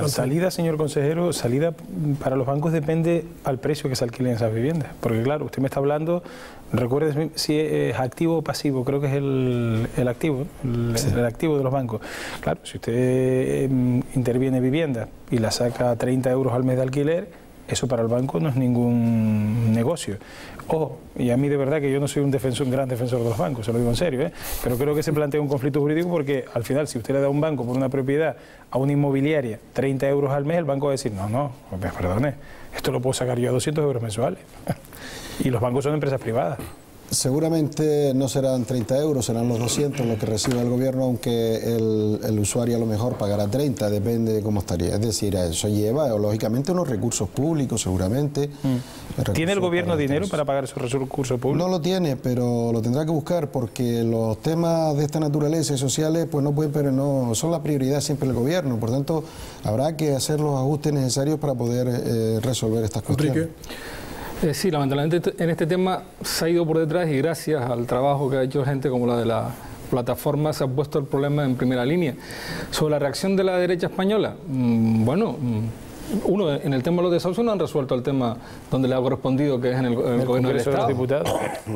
Salida, señor consejero, salida para los bancos depende al precio que se alquilen esas viviendas. Porque claro, usted me está hablando, recuerde si es activo o pasivo, creo que es el activo, el activo de los bancos. Claro, si usted interviene vivienda y la saca a 30 euros al mes de alquiler, eso para el banco no es ningún negocio. Ojo, y a mí de verdad que yo no soy un gran defensor de los bancos, se lo digo en serio, pero creo que se plantea un conflicto jurídico porque al final si usted le da a un banco por una propiedad a una inmobiliaria 30 euros al mes, el banco va a decir, no, perdone, esto lo puedo sacar yo a 200 euros mensuales. Y los bancos son empresas privadas. Seguramente no serán 30 euros, serán los 200 lo que recibe el gobierno, aunque el usuario a lo mejor pagará 30, depende de cómo estaría. Es decir, eso lleva lógicamente unos recursos públicos, seguramente. ¿Tiene el gobierno dinero para pagar esos recursos públicos? No lo tiene, pero lo tendrá que buscar, porque los temas de esta naturaleza y sociales pues no pueden, pero no son la prioridad siempre del gobierno. Por tanto, habrá que hacer los ajustes necesarios para poder resolver estas cuestiones. Sí, lamentablemente en este tema se ha ido por detrás y gracias al trabajo que ha hecho gente como la de la plataforma se ha puesto el problema en primera línea. Sobre la reacción de la derecha española, bueno, uno, en el tema de los desahucios no han resuelto el tema donde le ha correspondido, que es en el gobierno del Estado.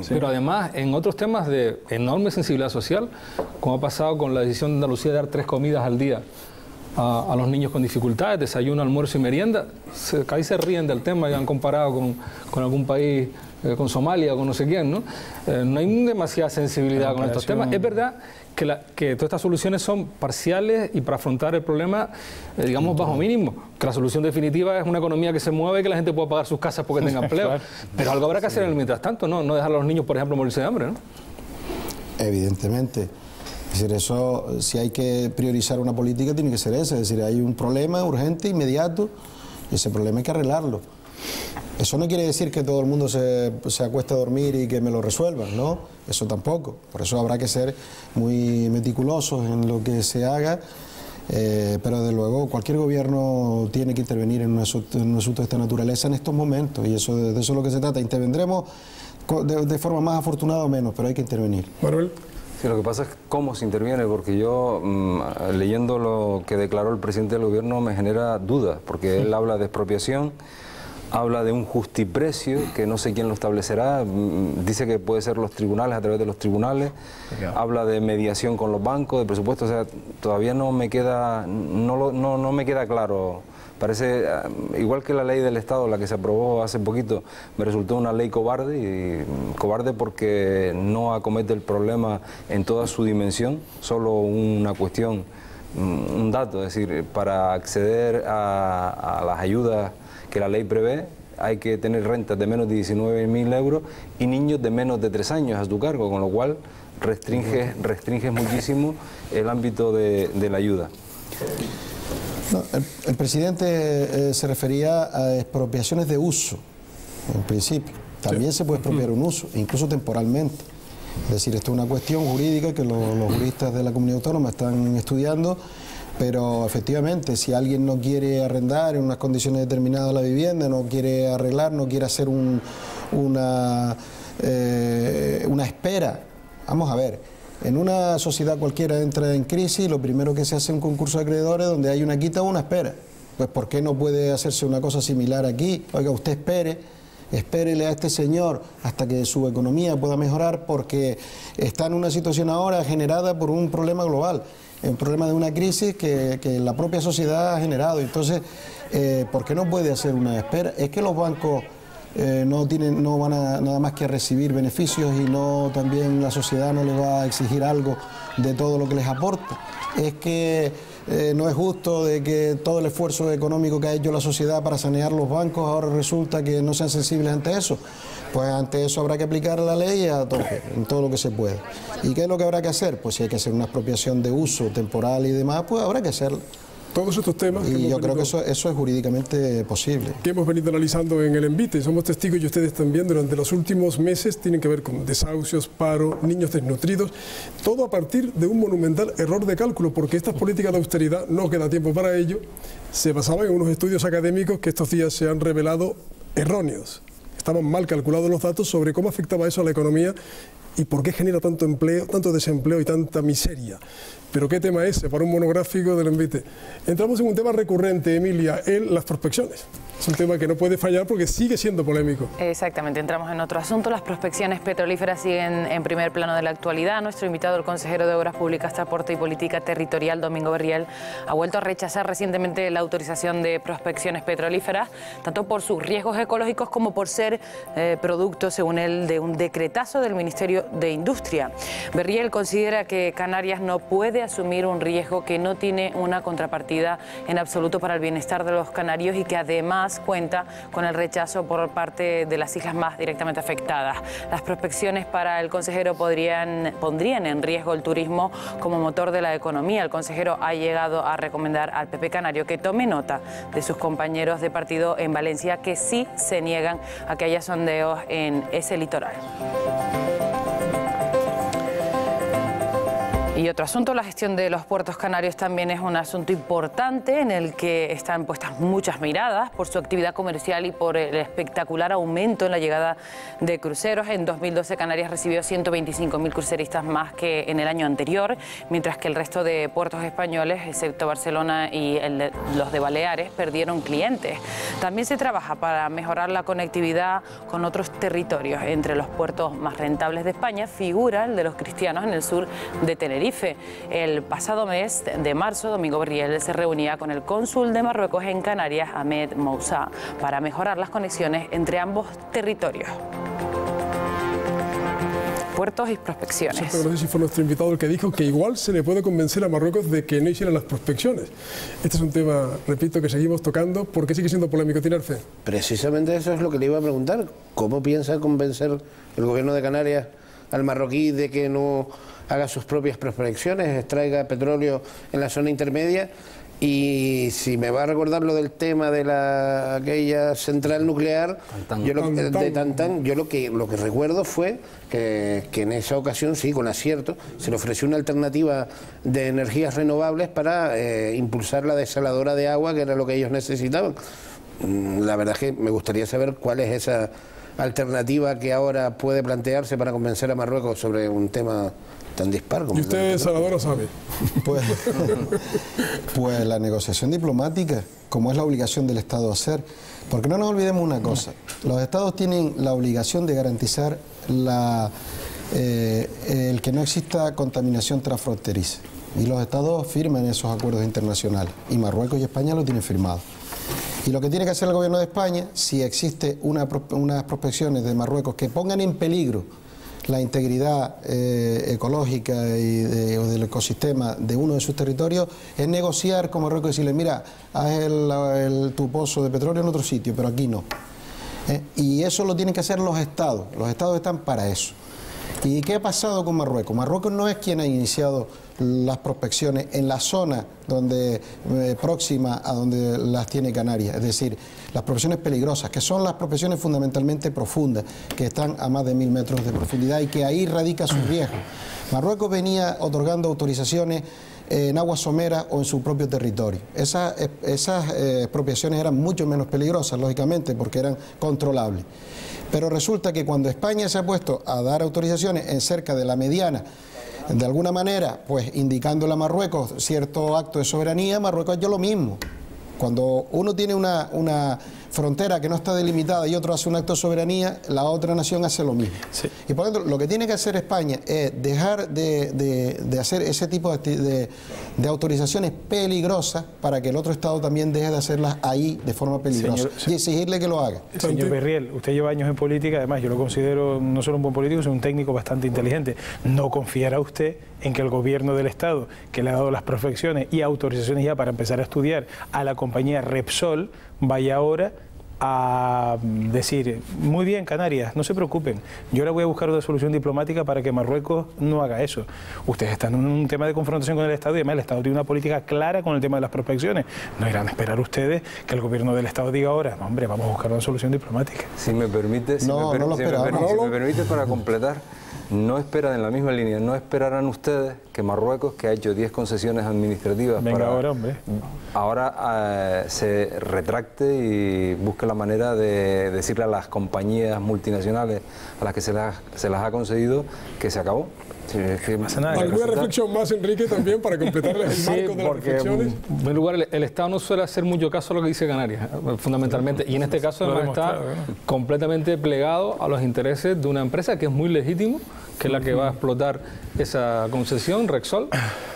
Sí. Pero además en otros temas de enorme sensibilidad social, como ha pasado con la decisión de Andalucía de dar 3 comidas al día a los niños con dificultades, desayuno, almuerzo y merienda, ahí se ríen del tema y han comparado con algún país, con Somalia o con no sé quién, ¿no? No hay demasiada sensibilidad con estos temas. Es verdad que todas estas soluciones son parciales y para afrontar el problema, digamos, bajo mínimo. Que la solución definitiva es una economía que se mueve y que la gente pueda pagar sus casas porque tenga empleo. Claro. Pero algo habrá que hacer en el mientras tanto, ¿no? No dejar a los niños, por ejemplo, morirse de hambre, ¿no? Evidentemente. Es decir, eso, si hay que priorizar una política, tiene que ser esa. Es decir, hay un problema urgente, inmediato, y ese problema hay que arreglarlo. Eso no quiere decir que todo el mundo se acueste a dormir y que me lo resuelvan, ¿no? Eso tampoco. Por eso habrá que ser muy meticulosos en lo que se haga, pero desde luego cualquier gobierno tiene que intervenir en un asunto de esta naturaleza en estos momentos, y de eso es lo que se trata. Intervendremos de forma más afortunada o menos, pero hay que intervenir. Manuel. Sí, lo que pasa es cómo se interviene, porque yo, leyendo lo que declaró el presidente del gobierno, me genera dudas, porque él habla de expropiación, habla de un justiprecio, que no sé quién lo establecerá, dice que puede ser los tribunales, a través de los tribunales, habla de mediación con los bancos, de presupuesto, o sea, todavía no me queda, no me queda claro. Parece, igual que la ley del Estado, la que se aprobó hace poquito, me resultó una ley cobarde, y cobarde porque no acomete el problema en toda su dimensión, solo una cuestión, un dato, es decir, para acceder a las ayudas que la ley prevé, hay que tener rentas de menos de 19.000 euros y niños de menos de 3 años a tu cargo, con lo cual restringes muchísimo el ámbito de la ayuda. No, el presidente se refería a expropiaciones de uso, en principio. También se puede expropiar un uso, incluso temporalmente. Es decir, esto es una cuestión jurídica que los juristas de la comunidad autónoma están estudiando, pero efectivamente, si alguien no quiere arrendar en unas condiciones determinadas la vivienda, no quiere arreglar, no quiere hacer una espera, vamos a ver. En una sociedad cualquiera entra en crisis, lo primero que se hace es un concurso de acreedores donde hay una quita o una espera. Pues ¿por qué no puede hacerse una cosa similar aquí? Oiga, usted espérele a este señor hasta que su economía pueda mejorar, porque está en una situación ahora generada por un problema global, un problema de una crisis que la propia sociedad ha generado. Entonces, ¿por qué no puede hacer una espera? Es que los bancos no van a nada más que a recibir beneficios, y no también la sociedad no les va a exigir algo de todo lo que les aporta. Es que no es justo de que todo el esfuerzo económico que ha hecho la sociedad para sanear los bancos ahora resulta que no sean sensibles ante eso. Pues ante eso habrá que aplicar la ley a tope, en todo lo que se pueda. ¿Y qué es lo que habrá que hacer? Pues si hay que hacer una expropiación de uso temporal y demás, pues habrá que hacerlo. Todos estos temas... Y yo creo que eso es jurídicamente posible. Que hemos venido analizando en el Envite, somos testigos y ustedes también durante los últimos meses, tienen que ver con desahucios, paro, niños desnutridos, todo a partir de un monumental error de cálculo, porque estas políticas de austeridad, no queda tiempo para ello, se basaban en unos estudios académicos que estos días se han revelado erróneos. Estaban mal calculados los datos sobre cómo afectaba eso a la economía y por qué genera tanto empleo, tanto desempleo y tanta miseria. Pero ¿qué tema es ese para un monográfico del Envite? Entramos en un tema recurrente, Emilia, las prospecciones. Es un tema que no puede fallar porque sigue siendo polémico. Exactamente, entramos en otro asunto. Las prospecciones petrolíferas siguen en primer plano de la actualidad. Nuestro invitado, el consejero de Obras Públicas, Transporte y Política Territorial, Domingo Berriel, ha vuelto a rechazar recientemente la autorización de prospecciones petrolíferas, tanto por sus riesgos ecológicos como por ser producto, según él, de un decretazo del Ministerio de Industria. Berriel considera que Canarias no puede asumir un riesgo que no tiene una contrapartida en absoluto para el bienestar de los canarios y que además cuenta con el rechazo por parte de las islas más directamente afectadas. Las prospecciones para el consejero pondrían en riesgo el turismo como motor de la economía. El consejero ha llegado a recomendar al PP canario que tome nota de sus compañeros de partido en Valencia, que sí se niegan a que haya sondeos en ese litoral. Y otro asunto, la gestión de los puertos canarios también es un asunto importante en el que están puestas muchas miradas por su actividad comercial y por el espectacular aumento en la llegada de cruceros. En 2012 Canarias recibió 125.000 cruceristas más que en el año anterior, mientras que el resto de puertos españoles, excepto Barcelona y los de Baleares, perdieron clientes. También se trabaja para mejorar la conectividad con otros territorios. Entre los puertos más rentables de España figura el de los cristianos en el sur de Tenerife. El pasado mes de marzo, Domingo Berriel se reunía con el cónsul de Marruecos en Canarias, Ahmed Moussa, para mejorar las conexiones entre ambos territorios. Puertos y prospecciones. No sé si fue nuestro invitado el que dijo que igual se le puede convencer a Marruecos de que no hicieran las prospecciones. Este es un tema, repito, que seguimos tocando porque sigue siendo polémico. Tiene fe. Precisamente eso es lo que le iba a preguntar. ¿Cómo piensa convencer el gobierno de Canarias al marroquí de que no haga sus propias prospecciones, extraiga petróleo en la zona intermedia Y si me va a recordar lo del tema de aquella central nuclear de Tantán, yo lo que recuerdo fue que en esa ocasión, sí, con acierto, se le ofreció una alternativa de energías renovables para impulsar la desaladora de agua, que era lo que ellos necesitaban. La verdad es que me gustaría saber cuál es esa alternativa que ahora puede plantearse para convencer a Marruecos sobre un tema tan dispar como... ¿Y usted, Salvador, sabe? Pues la negociación diplomática, como es la obligación del Estado hacer, porque no nos olvidemos una cosa, los Estados tienen la obligación de garantizar el que no exista contaminación transfronteriza, y los Estados firman esos acuerdos internacionales, y Marruecos y España lo tienen firmado. Y lo que tiene que hacer el gobierno de España, si existe unas prospecciones de Marruecos que pongan en peligro la integridad ecológica o del ecosistema de uno de sus territorios, es negociar con Marruecos y decirle, mira, haz tu pozo de petróleo en otro sitio, pero aquí no. Y eso lo tienen que hacer los Estados están para eso. ¿Y qué ha pasado con Marruecos? Marruecos no es quien ha iniciado las prospecciones en la zona próxima a donde las tiene Canarias, es decir, las prospecciones peligrosas, que son las prospecciones fundamentalmente profundas, que están a más de 1000 metros de profundidad y que ahí radica su riesgo. Marruecos venía otorgando autorizaciones en aguas someras o en su propio territorio. Esas expropiaciones eran mucho menos peligrosas, lógicamente, porque eran controlables. Pero resulta que cuando España se ha puesto a dar autorizaciones en cerca de la mediana, de alguna manera, pues indicándole a Marruecos cierto acto de soberanía, Marruecos ha hecho lo mismo. Cuando uno tiene una frontera que no está delimitada y otro hace un acto de soberanía, la otra nación hace lo mismo. Sí. Y por lo tanto, lo que tiene que hacer España es dejar de hacer ese tipo de autorizaciones peligrosas para que el otro Estado también deje de hacerlas ahí de forma peligrosa y exigirle que lo haga. Señor Berriel, usted lleva años en política, además yo lo considero no solo un buen político, sino un técnico bastante inteligente. ¿No confiará usted en que el gobierno del Estado, que le ha dado las prospecciones y autorizaciones ya para empezar a estudiar a la compañía Repsol, vaya ahora a decir, muy bien Canarias, no se preocupen, yo ahora voy a buscar una solución diplomática para que Marruecos no haga eso? Ustedes están en un tema de confrontación con el Estado y además el Estado tiene una política clara con el tema de las prospecciones. ¿No irán a esperar ustedes que el gobierno del Estado diga ahora, no, hombre, vamos a buscar una solución diplomática? Si me permite, si me permite para completar, no esperan en la misma línea, no esperarán ustedes que Marruecos, que ha hecho 10 concesiones administrativas, ahora se retracte y busque la manera de decirle a las compañías multinacionales a las que se las ha concedido que se acabó. Sí, que pasa nada. ¿Alguna reflexión más, Enrique, también para completar el marco de las reflexiones? En primer lugar, el Estado no suele hacer mucho caso a lo que dice Canarias, fundamentalmente, y en este caso además está completamente plegado a los intereses de una empresa que es muy legítimo, que es la que va a explotar esa concesión, Repsol,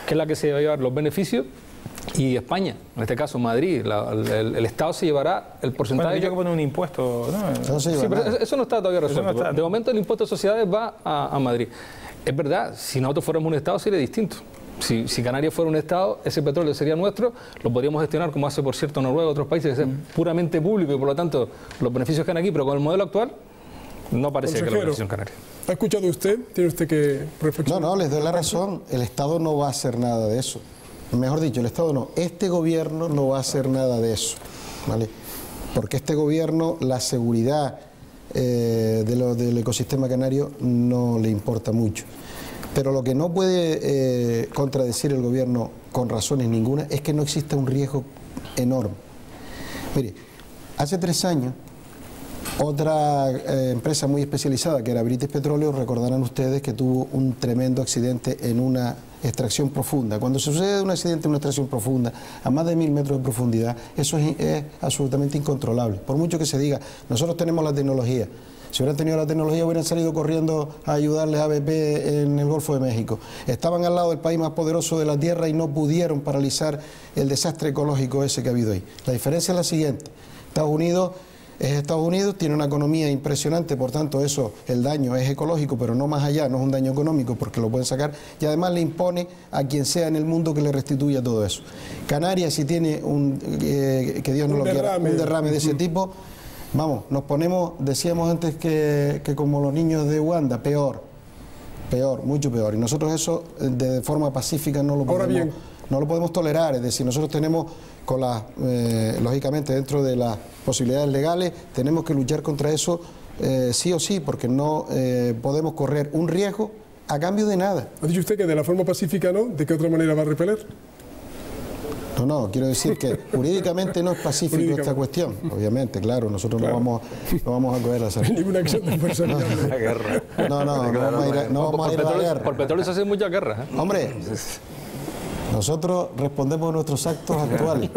que es la que se va a llevar los beneficios, y España, en este caso Madrid, el Estado se llevará el porcentaje. Bueno, yo que poner un impuesto, ¿no? Sí, pero eso no está todavía resuelto. No está. De momento el impuesto de sociedades va a Madrid. Es verdad, si nosotros fuéramos un Estado sería distinto. Si Canarias fuera un Estado, ese petróleo sería nuestro, lo podríamos gestionar como hace, por cierto, Noruega y otros países, que es puramente público y por lo tanto los beneficios que han aquí, pero con el modelo actual no parece que la beneficio en Canarias. ¿Ha escuchado usted? ¿Tiene usted que reflexionar? No, les doy la razón. El Estado no va a hacer nada de eso. Mejor dicho, el Estado no. Este gobierno no va a hacer nada de eso, ¿vale? Porque este gobierno, la seguridad del ecosistema canario no le importa mucho. Pero lo que no puede contradecir el gobierno con razones ninguna es que no exista un riesgo enorme. Mire, hace 3 años, otra empresa muy especializada, que era British Petroleum, recordarán ustedes que tuvo un tremendo accidente en una extracción profunda. Cuando sucede un accidente en una extracción profunda, a más de 1000 metros de profundidad, eso es absolutamente incontrolable. Por mucho que se diga, nosotros tenemos la tecnología. Si hubieran tenido la tecnología, hubieran salido corriendo a ayudarles a BP en el Golfo de México. Estaban al lado del país más poderoso de la Tierra y no pudieron paralizar el desastre ecológico ese que ha habido ahí. La diferencia es la siguiente. Estados Unidos, tiene una economía impresionante, por tanto el daño es ecológico, pero no más allá, no es un daño económico porque lo pueden sacar, y además le impone a quien sea en el mundo que le restituya todo eso. Canarias, si tiene que Dios no lo quiera, un derrame de ese tipo, vamos, nos ponemos, decíamos antes que como los niños de Uganda, peor, mucho peor, y nosotros eso de forma pacífica no lo no lo podemos tolerar. Es decir, nosotros tenemos, lógicamente, dentro de las posibilidades legales, tenemos que luchar contra eso sí o sí, porque no podemos correr un riesgo a cambio de nada. ¿Ha dicho usted que de la forma pacífica no? ¿De qué otra manera va a repeler? No, quiero decir que jurídicamente no es pacífico esta cuestión. Obviamente, claro, nosotros no vamos a coger a hacer ninguna acción de fuerza. No vamos a ir a la guerra. Por petróleo se hacen muchas guerras. Hombre, nosotros respondemos a nuestros actos actuales.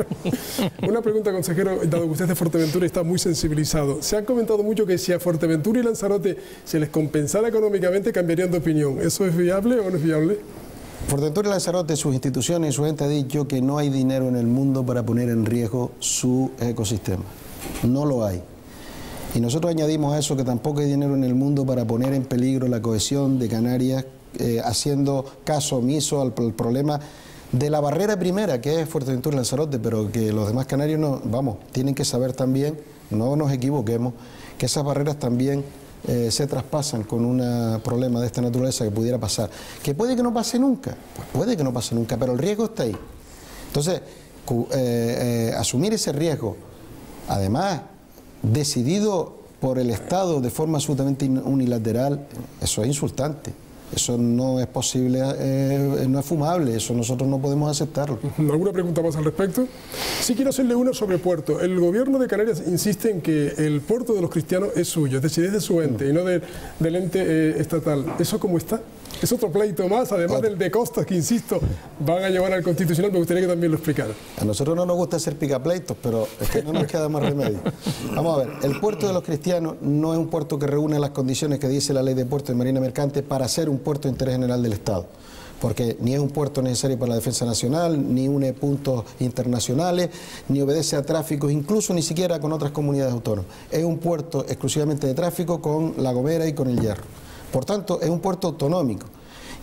Una pregunta, consejero, dado que usted es de Fuerteventura y está muy sensibilizado. Se ha comentado mucho que si a Fuerteventura y Lanzarote se les compensara económicamente, cambiarían de opinión. ¿Eso es viable o no es viable? Fuerteventura y Lanzarote, sus instituciones y su gente ha dicho que no hay dinero en el mundo para poner en riesgo su ecosistema. No lo hay. Y nosotros añadimos a eso que tampoco hay dinero en el mundo para poner en peligro la cohesión de Canarias, haciendo caso omiso al problema de la barrera primera, que es Fuerteventura y Lanzarote, pero que los demás canarios tienen que saber también, no nos equivoquemos, que esas barreras también se traspasan con un problema de esta naturaleza que pudiera pasar. Que puede que no pase nunca, pues puede que no pase nunca, pero el riesgo está ahí. Entonces, asumir ese riesgo, además, decidido por el Estado de forma absolutamente unilateral, eso es insultante. Eso no es posible, no es fumable, eso nosotros no podemos aceptarlo. ¿Alguna pregunta más al respecto? Sí, quiero hacerle una sobre puerto. El gobierno de Canarias insiste en que el puerto de los cristianos es suyo, es decir, es de su ente y no del ente estatal. ¿Eso cómo está? Es otro pleito más, además del de costas que, insisto, van a llevar al Constitucional. Me gustaría que también lo explicara. A nosotros no nos gusta hacer picapleitos, pero es que no nos queda más remedio. Vamos a ver, el puerto de los cristianos no es un puerto que reúne las condiciones que dice la ley de puerto de marina mercante para ser un puerto de interés general del Estado. Porque ni es un puerto necesario para la defensa nacional, ni une puntos internacionales, ni obedece a tráficos, incluso ni siquiera con otras comunidades autónomas. Es un puerto exclusivamente de tráfico con La Gomera y con El Hierro. Por tanto, es un puerto autonómico.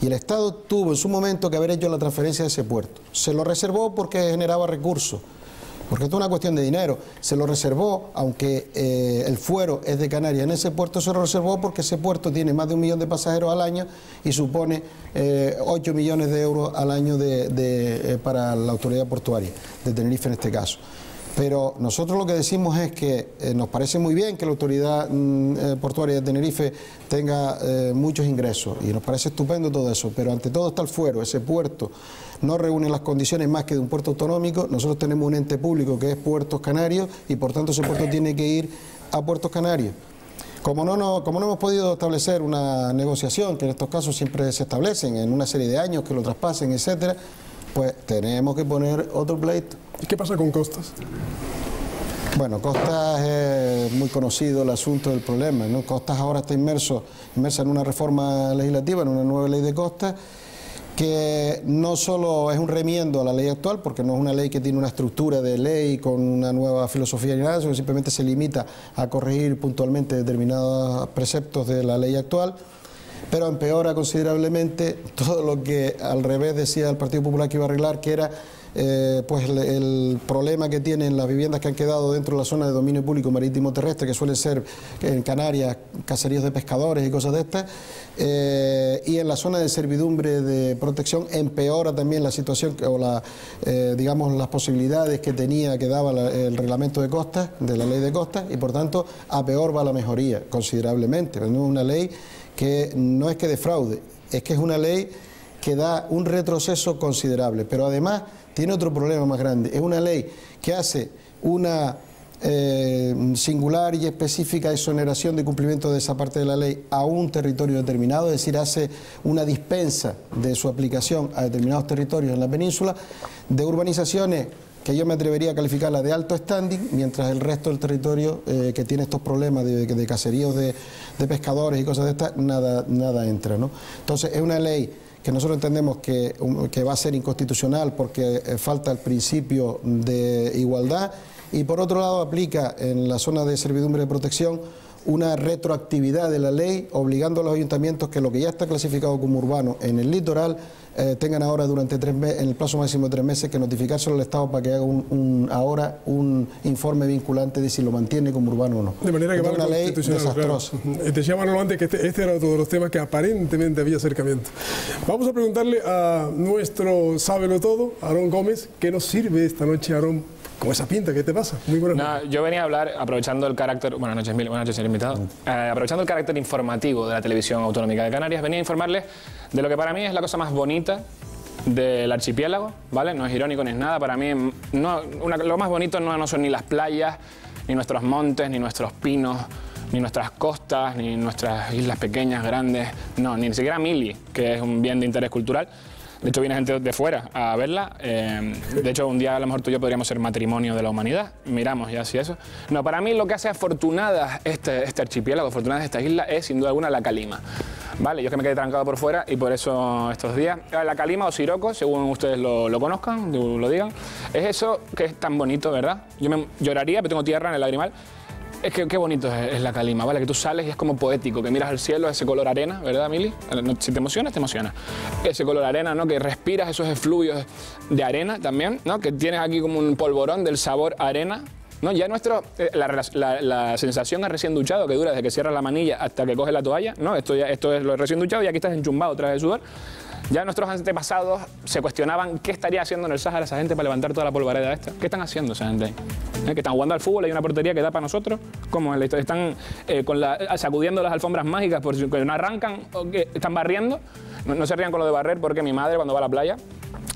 Y el Estado tuvo en su momento que haber hecho la transferencia de ese puerto. Se lo reservó porque generaba recursos, porque esto es una cuestión de dinero. Se lo reservó, aunque el fuero es de Canarias, en ese puerto se lo reservó porque ese puerto tiene más de 1 millón de pasajeros al año y supone 8 millones de euros al año para la autoridad portuaria, de Tenerife en este caso. Pero nosotros lo que decimos es que nos parece muy bien que la autoridad portuaria de Tenerife tenga muchos ingresos y nos parece estupendo todo eso, pero ante todo está el fuero. Ese puerto no reúne las condiciones más que de un puerto autonómico. Nosotros tenemos un ente público que es Puertos Canarios y por tanto ese puerto tiene que ir a Puertos Canarios. Como no hemos podido establecer una negociación, que en estos casos siempre se establecen en una serie de años, que lo traspasen, etcétera, pues tenemos que poner otro pleito. ¿Y qué pasa con Costas? Bueno, Costas es muy conocido el asunto del problema, ¿no? Costas ahora está inmersa en una reforma legislativa, en una nueva ley de costas, que no solo es un remiendo a la ley actual, porque no es una ley que tiene una estructura de ley con una nueva filosofía ni nada, sino que simplemente se limita a corregir puntualmente determinados preceptos de la ley actual, pero empeora considerablemente todo lo que al revés decía el Partido Popular que iba a arreglar, que era pues el problema que tienen las viviendas que han quedado dentro de la zona de dominio público marítimo terrestre, que suelen ser en Canarias caseríos de pescadores y cosas de estas, y en la zona de servidumbre de protección empeora también la situación o digamos las posibilidades que daba el reglamento de costas, de la ley de costas, y por tanto a peor va la mejoría considerablemente. No es una ley que no es que defraude, es que es una ley que da un retroceso considerable, pero además tiene otro problema más grande. Es una ley que hace una singular y específica exoneración de cumplimiento de esa parte de la ley a un territorio determinado, es decir, hace una dispensa de su aplicación a determinados territorios en la península, de urbanizaciones que yo me atrevería a calificarla de alto standing, mientras el resto del territorio que tiene estos problemas de caseríos de pescadores y cosas de estas, nada entra, ¿no? Entonces es una ley que nosotros entendemos que va a ser inconstitucional porque falta el principio de igualdad, y por otro lado aplica en la zona de servidumbre de protección una retroactividad de la ley obligando a los ayuntamientos que lo que ya está clasificado como urbano en el litoral tengan ahora durante 3 meses, en el plazo máximo de 3 meses, que notificárselo al Estado para que haga ahora un informe vinculante de si lo mantiene como urbano o no. De manera que va una ley desastrosa. Claro. Te llaman antes que este era otro de los temas que aparentemente había acercamiento. Vamos a preguntarle a nuestro sábelo todo, Aarón Gómez, ¿qué nos sirve esta noche, Aarón? Con esa pinta, ¿qué te pasa? Muy buenas noches. Yo venía a hablar, aprovechando el carácter... Buenas noches, Mili, buenas noches, señor invitado. Aprovechando el carácter informativo de la Televisión Autonómica de Canarias, venía a informarles de lo que para mí es la cosa más bonita del archipiélago, ¿vale? No es irónico ni es nada, para mí lo más bonito no son ni las playas, ni nuestros montes, ni nuestros pinos, ni nuestras costas, ni nuestras islas pequeñas, grandes, no, ni siquiera Mili, que es un bien de interés cultural. De hecho, viene gente de fuera a verla. De hecho, un día a lo mejor tú y yo podríamos ser matrimonio de la humanidad. Miramos ya si eso. No, para mí lo que hace afortunada este archipiélago, afortunada esta isla, es sin duda alguna la calima. Vale, yo es que me quedé trancado por fuera y por eso estos días. La calima o siroco, según ustedes lo conozcan, lo digan, es eso que es tan bonito, ¿verdad? Yo me lloraría, pero tengo tierra en el lagrimal. Es que qué bonito es la calima, ¿vale? Que tú sales y es como poético, que miras al cielo, ese color arena, ¿verdad, Mili? Si te emocionas, te emociona. Ese color arena, ¿no? Que respiras esos efluvios de arena también, ¿no? Que tienes aquí como un polvorón del sabor arena, ¿no? Ya la sensación es recién duchado, que dura desde que cierras la manilla hasta que coges la toalla, ¿no? Esto es lo recién duchado y aquí estás enchumbado otra vez de sudor. Ya nuestros antepasados se cuestionaban qué estaría haciendo en el Sáhara esa gente para levantar toda la polvareda esta. ¿Qué están haciendo esa gente? ¿Que están jugando al fútbol? ¿Hay una portería que da para nosotros? ¿Cómo? ¿Están sacudiendo las alfombras mágicas porque no arrancan? ¿O qué? ¿Están barriendo? No se rían con lo de barrer porque mi madre cuando va a la playa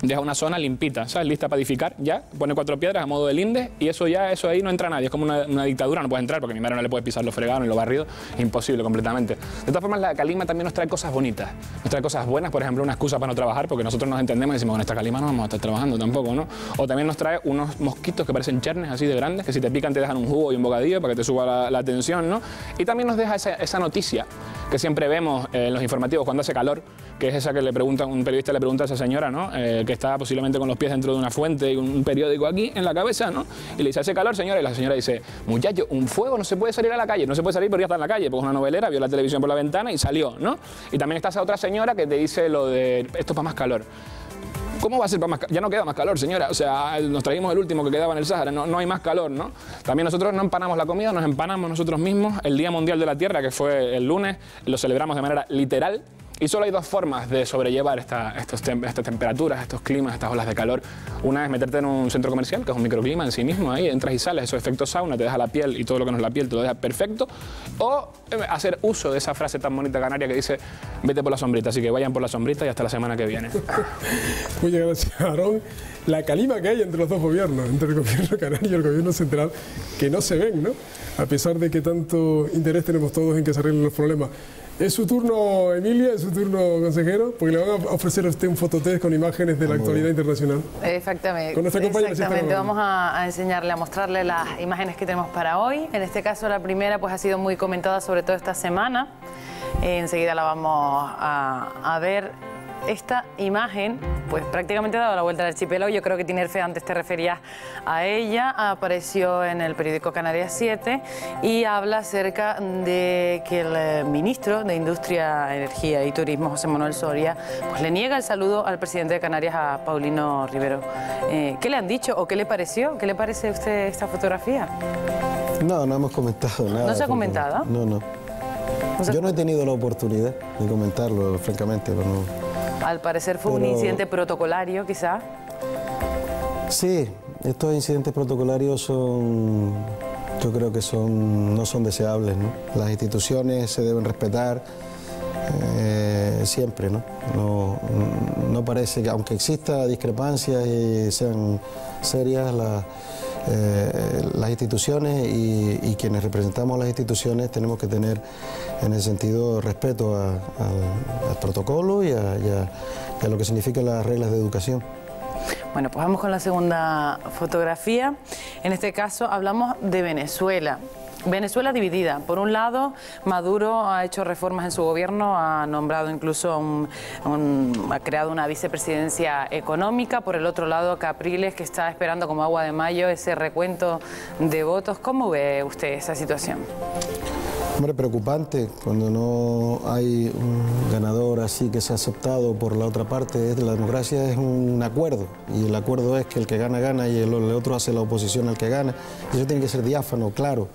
deja una zona limpita, ¿sabes? Lista para edificar, ya, pone 4 piedras a modo de linde y eso ahí no entra nadie, es como una dictadura, no puede entrar porque mi madre no le puede pisar los fregados ni los barridos, imposible completamente. De todas formas, la calima también nos trae cosas bonitas, nos trae cosas buenas, por ejemplo, una excusa para no trabajar, porque nosotros nos entendemos y decimos, bueno, esta calima no vamos a estar trabajando tampoco, ¿no? O también nos trae unos mosquitos que parecen chernes así de grandes, que si te pican te dejan un jugo y un bocadillo para que te suba la tensión, ¿no? Y también nos deja esa noticia que siempre vemos en los informativos cuando hace calor, que es esa que un periodista le pregunta a esa señora, ¿no? Que está posiblemente con los pies dentro de una fuente y un periódico aquí en la cabeza, ¿no? Y le dice, ¿hace calor, señora? Y la señora dice, muchacho, un fuego no se puede salir a la calle, no se puede salir, pero ya está en la calle, porque es una novelera, vio la televisión por la ventana y salió, ¿no? Y también está esa otra señora que te dice lo de, esto es para más calor. ¿Cómo va a ser para más calor? Ya no queda más calor, señora. O sea, nos trajimos el último que quedaba en el Sáhara, no hay más calor, ¿no? También nosotros no empanamos la comida, nos empanamos nosotros mismos. El Día Mundial de la Tierra, que fue el lunes, lo celebramos de manera literal. Y solo hay 2 formas de sobrellevar estas temperaturas, estos climas, estas olas de calor. Una es meterte en un centro comercial, que es un microclima en sí mismo, ahí entras y sales, esos efectos sauna, te deja la piel y todo lo que no es la piel te lo deja perfecto. O hacer uso de esa frase tan bonita canaria que dice, vete por la sombrita, así que vayan por la sombrita y hasta la semana que viene. Muchas gracias, Aarón. La calima que hay entre los dos gobiernos, entre el gobierno canario y el gobierno central, que no se ven, ¿no? A pesar de que tanto interés tenemos todos en que se arreglen los problemas. Es su turno, Emilia, es su turno, consejero, porque le van a ofrecer a usted un fototest con imágenes de la actualidad internacional. Exactamente. Con nuestra compañera. Exactamente. Vamos a enseñarle, a mostrarle las imágenes que tenemos para hoy. En este caso, la primera pues ha sido muy comentada, sobre todo esta semana. Enseguida la vamos a ver. Esta imagen, pues prácticamente ha dado la vuelta al archipiélago. Yo creo que Tinerfe, antes te referías a ella, apareció en el periódico Canarias 7 y habla acerca de que el ministro de Industria, Energía y Turismo, José Manuel Soria, pues le niega el saludo al presidente de Canarias, a Paulino Rivero. ¿Qué le han dicho o qué le pareció? ¿Qué le parece a usted esta fotografía? No hemos comentado nada. ¿No se ha comentado? No. Yo no he tenido la oportunidad de comentarlo, francamente, pero no. Al parecer fue un incidente protocolario, quizá. Sí, estos incidentes protocolarios yo creo que no son deseables, ¿no? Las instituciones se deben respetar siempre, ¿no? No parece que, aunque exista discrepancias y sean serias, las instituciones y quienes representamos las instituciones tenemos que tener en ese sentido respeto al protocolo y a lo que significan las reglas de educación. Bueno, pues vamos con la segunda fotografía. En este caso hablamos de Venezuela. Venezuela dividida. Por un lado, Maduro ha hecho reformas en su gobierno, ha nombrado incluso ha creado una vicepresidencia económica. Por el otro lado, Capriles, que está esperando como agua de mayo ese recuento de votos. ¿Cómo ve usted esa situación? Hombre, preocupante cuando no hay un ganador así que sea aceptado por la otra parte. La democracia es un acuerdo, y el acuerdo es que el que gana, gana, y el otro hace la oposición al que gana. Eso tiene que ser diáfano, claro.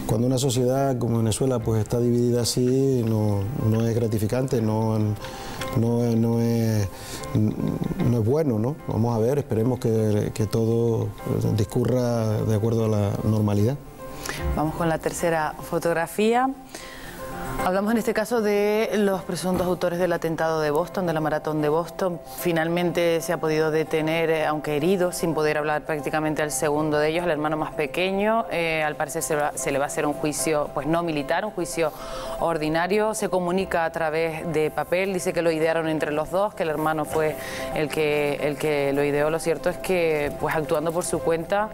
Cuando una sociedad como Venezuela pues está dividida así, no es gratificante, no es bueno, ¿no? Vamos a ver, esperemos que todo discurra de acuerdo a la normalidad. Vamos con la tercera fotografía. Hablamos en este caso de los presuntos autores del atentado de Boston, de la maratón de Boston. Finalmente se ha podido detener, aunque herido, sin poder hablar prácticamente al segundo de ellos, el hermano más pequeño. Al parecer se le va a hacer un juicio, pues no militar, un juicio ordinario. Se comunica a través de papel, dice que lo idearon entre los dos, que el hermano fue el que lo ideó. Lo cierto es que, pues actuando por su cuenta,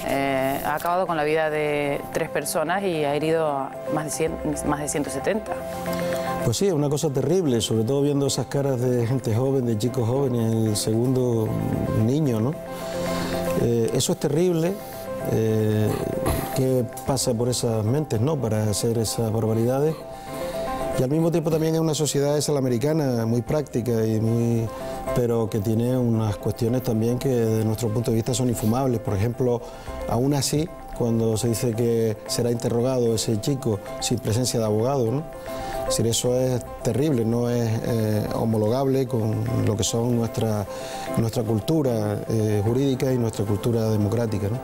ha acabado con la vida de 3 personas y ha herido a más de 170. Pues sí, es una cosa terrible, sobre todo viendo esas caras de gente joven, de chicos jóvenes, el segundo niño, ¿no? Eso es terrible. ¿Qué pasa por esas mentes, no?, para hacer esas barbaridades? Y al mismo tiempo también es una sociedad esa la americana, muy práctica, pero que tiene unas cuestiones también que desde nuestro punto de vista son infumables. Por ejemplo, aún así, cuando se dice que será interrogado ese chico sin presencia de abogado, ¿no? Es decir, eso es terrible, no es homologable con lo que son nuestra cultura jurídica y nuestra cultura democrática, ¿no?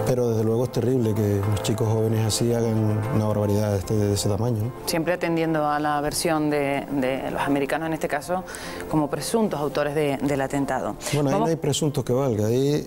Pero desde luego es terrible que los chicos jóvenes así hagan una barbaridad de ese tamaño, ¿no? Siempre atendiendo a la versión de los americanos, en este caso, como presuntos autores del atentado. Bueno, ahí no hay presuntos que valga, ahí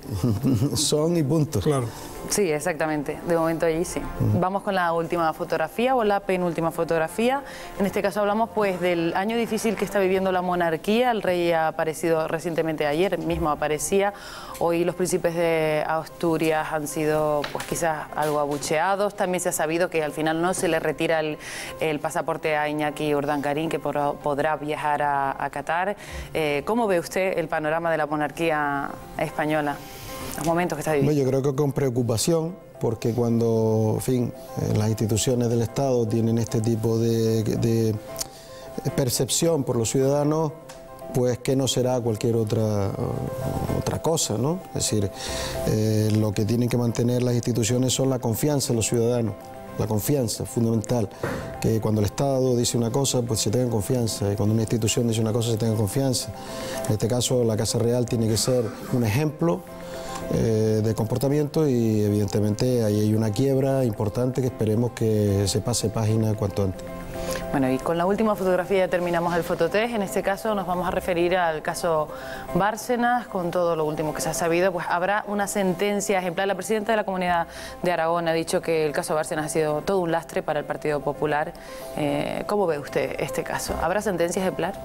son y punto. Claro. Sí, exactamente. De momento allí sí. Vamos con la última fotografía o la penúltima fotografía. En este caso hablamos pues del año difícil que está viviendo la monarquía. El rey ha aparecido recientemente, ayer mismo aparecía. Hoy los príncipes de Asturias han sido pues quizás algo abucheados. También se ha sabido que al final no se le retira el pasaporte a Iñaki Urdangarín, que podrá viajar a Qatar. ¿Cómo ve usted el panorama de la monarquía española? Los momentos que está viviendo. Yo creo que con preocupación, porque cuando, en fin, las instituciones del Estado tienen este tipo de percepción por los ciudadanos, pues que no será cualquier otra cosa, ¿no? Es decir, lo que tienen que mantener las instituciones son la confianza en los ciudadanos. La confianza, fundamental, que cuando el Estado dice una cosa, pues se tenga confianza, y cuando una institución dice una cosa, se tenga confianza. En este caso, la Casa Real tiene que ser un ejemplo de comportamiento, y evidentemente ahí hay una quiebra importante que esperemos que se pase página cuanto antes. Bueno, y con la última fotografía ya terminamos el fototest. En este caso nos vamos a referir al caso Bárcenas, con todo lo último que se ha sabido. Pues habrá una sentencia ejemplar. La presidenta de la Comunidad de Aragón ha dicho que el caso Bárcenas ha sido todo un lastre para el Partido Popular. ¿Cómo ve usted este caso? ¿Habrá sentencia ejemplar?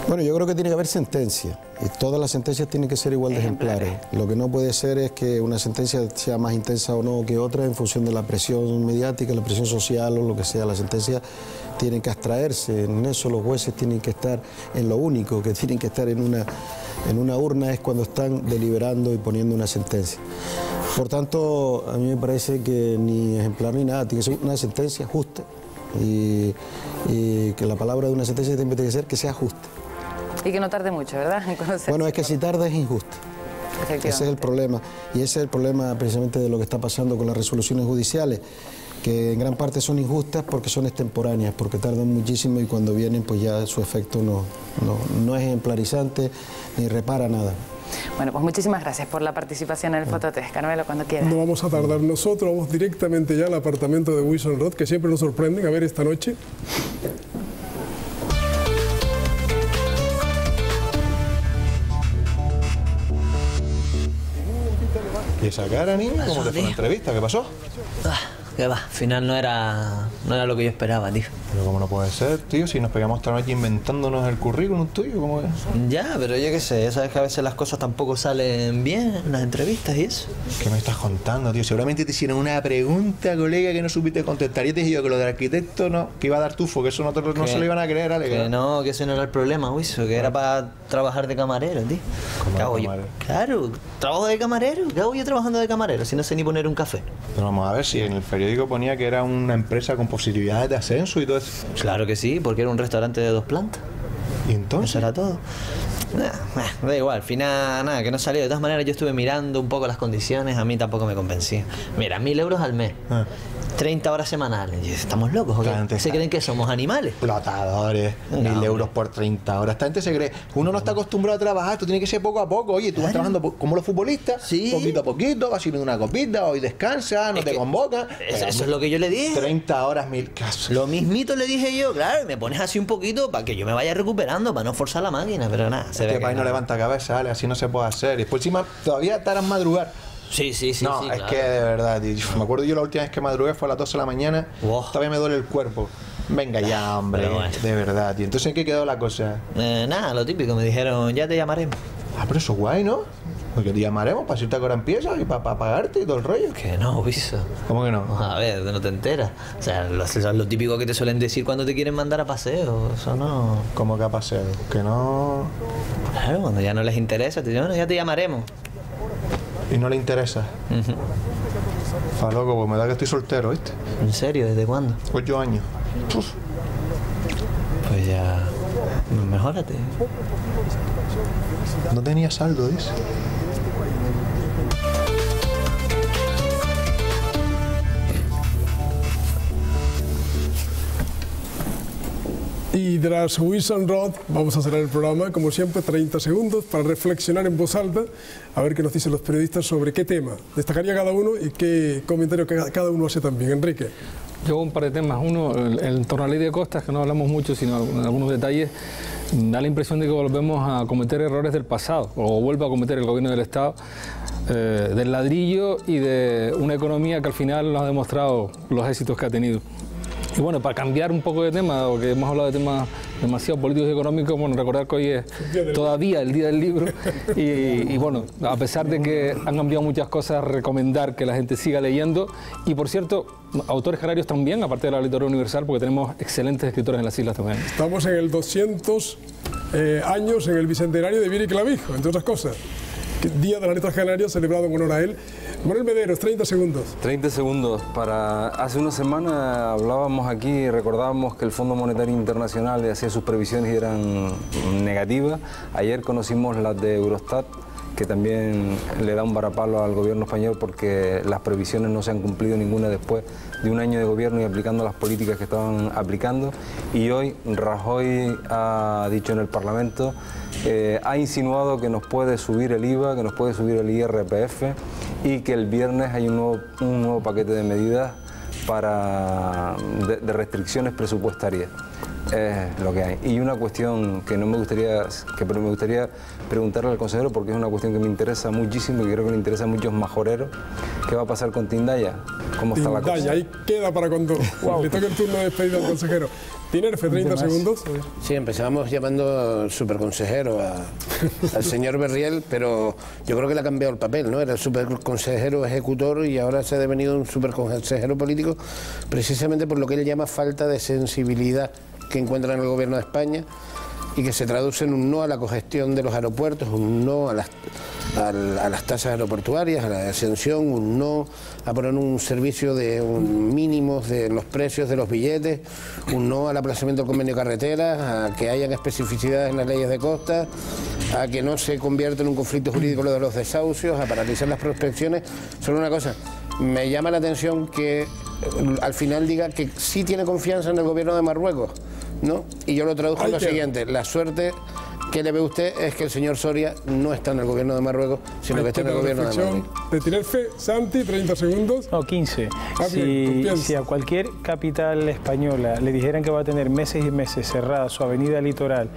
Bueno, yo creo que tiene que haber sentencia, y todas las sentencias tienen que ser igual de ejemplares. Lo que no puede ser es que una sentencia sea más intensa o no que otra en función de la presión mediática, la presión social o lo que sea. Las sentencias tienen que abstraerse, en eso los jueces tienen que estar en lo único, que tienen que estar en una urna es cuando están deliberando y poniendo una sentencia. Por tanto, a mí me parece que ni ejemplar ni nada, tiene que ser una sentencia justa, y que la palabra de una sentencia tiene que ser que sea justa. Y que no tarde mucho, ¿verdad? Bueno, es que si tarda es injusta. Ese es el problema. Y ese es el problema precisamente de lo que está pasando con las resoluciones judiciales, que en gran parte son injustas porque son extemporáneas, porque tardan muchísimo, y cuando vienen pues ya su efecto no es ejemplarizante ni repara nada. Bueno, pues muchísimas gracias por la participación en el fototest. Carmelo, cuando quieras. No vamos a tardar nosotros, vamos directamente ya al apartamento de Wilson Roth, que siempre nos sorprenden. A ver esta noche. ¿Y esa cara, niño? ¿Cómo te fue la entrevista? ¿Qué pasó? ¿Qué va? Al final no era lo que yo esperaba, tío. Pero ¿cómo no puede ser, tío? Si nos pegamos esta noche inventándonos el currículum tuyo, ¿cómo es? Ya, pero yo qué sé, ya sabes que a veces las cosas tampoco salen bien en las entrevistas y eso. ¿Qué me estás contando, tío? Seguramente te hicieron una pregunta, colega, que no supiste contestar. Y te dije yo que lo del arquitecto no, que iba a dar tufo, que eso no se lo iban a creer, Ale. Que no, que ese no era el problema, Wiso, que era para trabajar de camarero, tío. ¿Qué hago yo? Claro, trabajo de camarero. ¿Qué hago yo trabajando de camarero si no sé ni poner un café? Pero vamos a ver si en el feriado periódico ponía que era una empresa con posibilidades de ascenso y todo eso. Claro que sí, porque era un restaurante de 2 plantas. ¿Y entonces? Eso era todo. Da igual, al final nada, que no salió. De todas maneras yo estuve mirando un poco las condiciones, a mí tampoco me convencía. Mira, 1.000 euros al mes, 30 horas semanales. Y ¿estamos locos o qué? ¿Se creen que somos animales? Explotadores, 1.000 euros por 30 horas. Esta gente se cree, uno no está acostumbrado a trabajar, esto tiene que ser poco a poco. Oye, tú vas trabajando como los futbolistas, poquito a poquito, vas sirviendo una copita, hoy descansa, no te convocan. Eso es lo que yo le dije. 30 horas, 1.000 casos. Lo mismito le dije yo, claro, me pones así un poquito para que yo me vaya recuperando, para no forzar la máquina, pero nada. Este país no levanta cabeza, ¿vale? Así no se puede hacer. Y después encima todavía estarán madrugar. Sí. No, es que de verdad, tío, me acuerdo yo la última vez que madrugué fue a las 12 de la mañana, todavía me duele el cuerpo. Venga ya, hombre, bueno. De verdad, tío. Entonces, ¿en qué quedó la cosa? Nada, lo típico, me dijeron, ya te llamaremos. Ah, pero eso es guay, ¿no? Porque te llamaremos para decirte a qué hora empiezas y para pagarte y todo el rollo. Que no, Viso. ¿Cómo que no? A ver, no te enteras. O sea, lo típico que te suelen decir cuando te quieren mandar a paseo. Eso no... ¿Cómo que a paseo? Que no... Claro, cuando ya no les interesa, te dicen, bueno, ya te llamaremos. ¿Y no le interesa? Fa loco, pues me da que estoy soltero, ¿viste? ¿En serio? ¿Desde cuándo? 8 años. Uf. Pues ya... mejórate. No tenía saldo, dice. Y tras Wilson Roth vamos a cerrar el programa, como siempre, 30 segundos para reflexionar en voz alta, a ver qué nos dicen los periodistas sobre qué tema destacaría cada uno y qué comentario cada uno hace también. Enrique. Yo un par de temas. Uno, en torno a la ley de costas, que no hablamos mucho, sino en algunos detalles, da la impresión de que volvemos a cometer errores del pasado, o vuelve a cometer el gobierno del Estado, del ladrillo y de una economía que al final nos ha demostrado los éxitos que ha tenido. Y bueno, para cambiar un poco de tema, porque hemos hablado de temas demasiado políticos y económicos, bueno, recordar que hoy es todavía el Día del Libro y bueno, a pesar de que han cambiado muchas cosas, recomendar que la gente siga leyendo y, por cierto, autores canarios también, aparte de la literatura universal, porque tenemos excelentes escritores en las islas también. Estamos en el 200 años en el bicentenario de Viera y Clavijo, entre otras cosas. Día de las Letras Canarias, celebrado en honor a él. Manuel Mederos, 30 segundos. 30 segundos. Hace una semana hablábamos aquí y recordábamos que el Fondo Monetario Internacional hacía sus previsiones y eran negativas. Ayer conocimos las de Eurostat, que también le da un varapalo al gobierno español porque las previsiones no se han cumplido ninguna después de un año de gobierno y aplicando las políticas que estaban aplicando. Y hoy Rajoy ha dicho en el Parlamento, ha insinuado que nos puede subir el IVA, que nos puede subir el IRPF y que el viernes hay un nuevo paquete de medidas de restricciones presupuestarias. Es lo que hay. Y una cuestión que me gustaría preguntarle al consejero, porque es una cuestión que me interesa muchísimo y que creo que le interesa a muchos majoreros. ¿Qué va a pasar con Tindaya? ¿Cómo está la cosa? Ahí queda para cuando le toque el turno de despedida al consejero. Tinerfe, 30 segundos. Sí, empezamos llamando superconsejero al señor Berriel, pero yo creo que le ha cambiado el papel, ¿no? Era el superconsejero ejecutor y ahora se ha devenido un superconsejero político, precisamente por lo que él llama falta de sensibilidad que encuentra en el gobierno de España y que se traduce en un no a la congestión de los aeropuertos, un no a las tasas aeroportuarias, a la ascensión, un no a poner un servicio de mínimos de los precios de los billetes, un no al aplazamiento del convenio de carreteras, a que hayan especificidades en las leyes de costa, a que no se convierta en un conflicto jurídico lo de los desahucios, a paralizar las prospecciones. Solo una cosa, me llama la atención que al final diga que sí tiene confianza en el gobierno de Marruecos, ¿no? Y yo lo traduzco en lo siguiente: la suerte que le ve usted es que el señor Soria no está en el gobierno de Marruecos, sino que está en el gobierno de Madrid. De Tinerfe, Santi, 30 segundos. No, 15. Si a cualquier capital española le dijeran que va a tener meses y meses cerrada su avenida litoral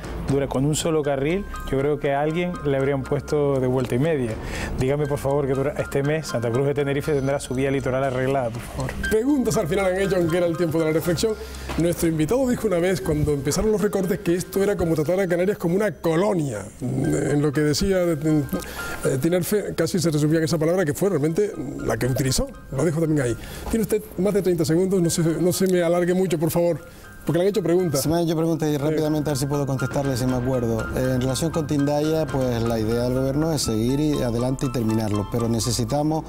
con un solo carril, yo creo que a alguien le habrían puesto de vuelta y media. Dígame, por favor, que este mes Santa Cruz de Tenerife tendrá su vía litoral arreglada, por favor. Preguntas al final han hecho, aunque era el tiempo de la reflexión. Nuestro invitado dijo una vez, cuando empezaron los recortes, que esto era como tratar a Canarias como una colonia. En lo que decía Tinerfe, casi se resumía en esa palabra, que fue realmente la que utilizó. Lo dejo también ahí. Tiene usted más de 30 segundos, no se me alargue mucho, por favor, porque le han hecho preguntas. Se me han hecho preguntas y rápidamente a ver si puedo contestarle, si me acuerdo. En relación con Tindaya, pues la idea del gobierno es seguir adelante y terminarlo, pero necesitamos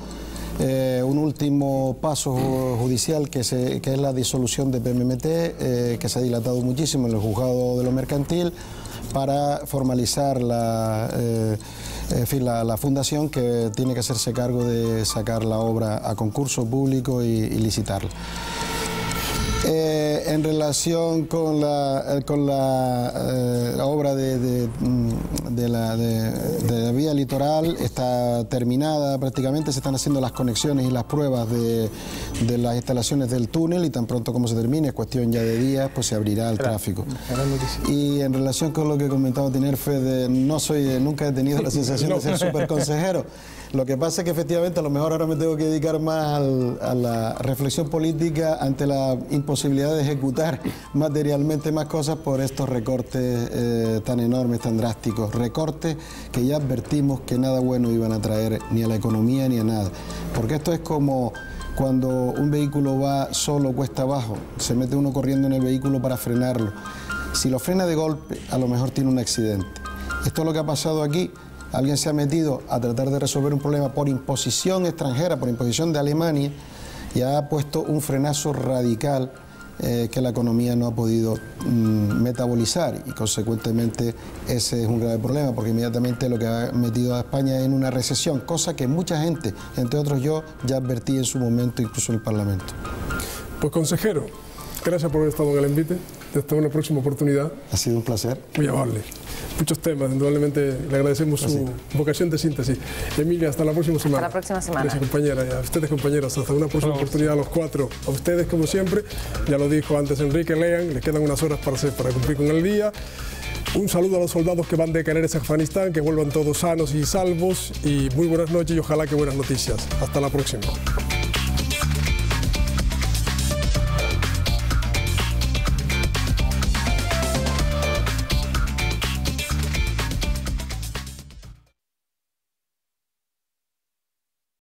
un último paso judicial que es la disolución de PMMT, que se ha dilatado muchísimo en el juzgado de lo mercantil, para formalizar la fundación, que tiene que hacerse cargo de sacar la obra a concurso público y licitarla. En relación con la obra de la vía litoral, está terminada prácticamente, se están haciendo las conexiones y las pruebas de las instalaciones del túnel, y tan pronto como se termine, es cuestión ya de días, pues se abrirá el tráfico. Y en relación con lo que comentaba Tinerfe, nunca he tenido la sensación de ser súper consejero. Lo que pasa es que efectivamente a lo mejor ahora me tengo que dedicar más a la reflexión política ante la imposibilidad de ejecutar materialmente más cosas por estos recortes tan enormes, tan drásticos. Recortes que ya advertimos que nada bueno iban a traer ni a la economía ni a nada. Porque esto es como cuando un vehículo va solo cuesta abajo, se mete uno corriendo en el vehículo para frenarlo. Si lo frena de golpe, a lo mejor tiene un accidente. Esto es lo que ha pasado aquí. Alguien se ha metido a tratar de resolver un problema por imposición extranjera, por imposición de Alemania, y ha puesto un frenazo radical que la economía no ha podido metabolizar, y consecuentemente ese es un grave problema, porque inmediatamente lo que ha metido a España en una recesión, cosa que mucha gente, entre otros yo, ya advertí en su momento, incluso en el Parlamento. Pues consejero, gracias por haber estado en el envite. Hasta una próxima oportunidad. Ha sido un placer. Muy amable. Muchos temas, indudablemente le agradecemos su vocación de síntesis. Emilia, hasta la próxima semana. Hasta la próxima semana. Gracias, compañera. Y a ustedes, compañeras, hasta una próxima oportunidad a los cuatro. A ustedes, como siempre, ya lo dijo antes Enrique, lean, les quedan unas horas para cumplir con el día. Un saludo a los soldados que van de Canarias a Afganistán, que vuelvan todos sanos y salvos, y muy buenas noches y ojalá que buenas noticias. Hasta la próxima.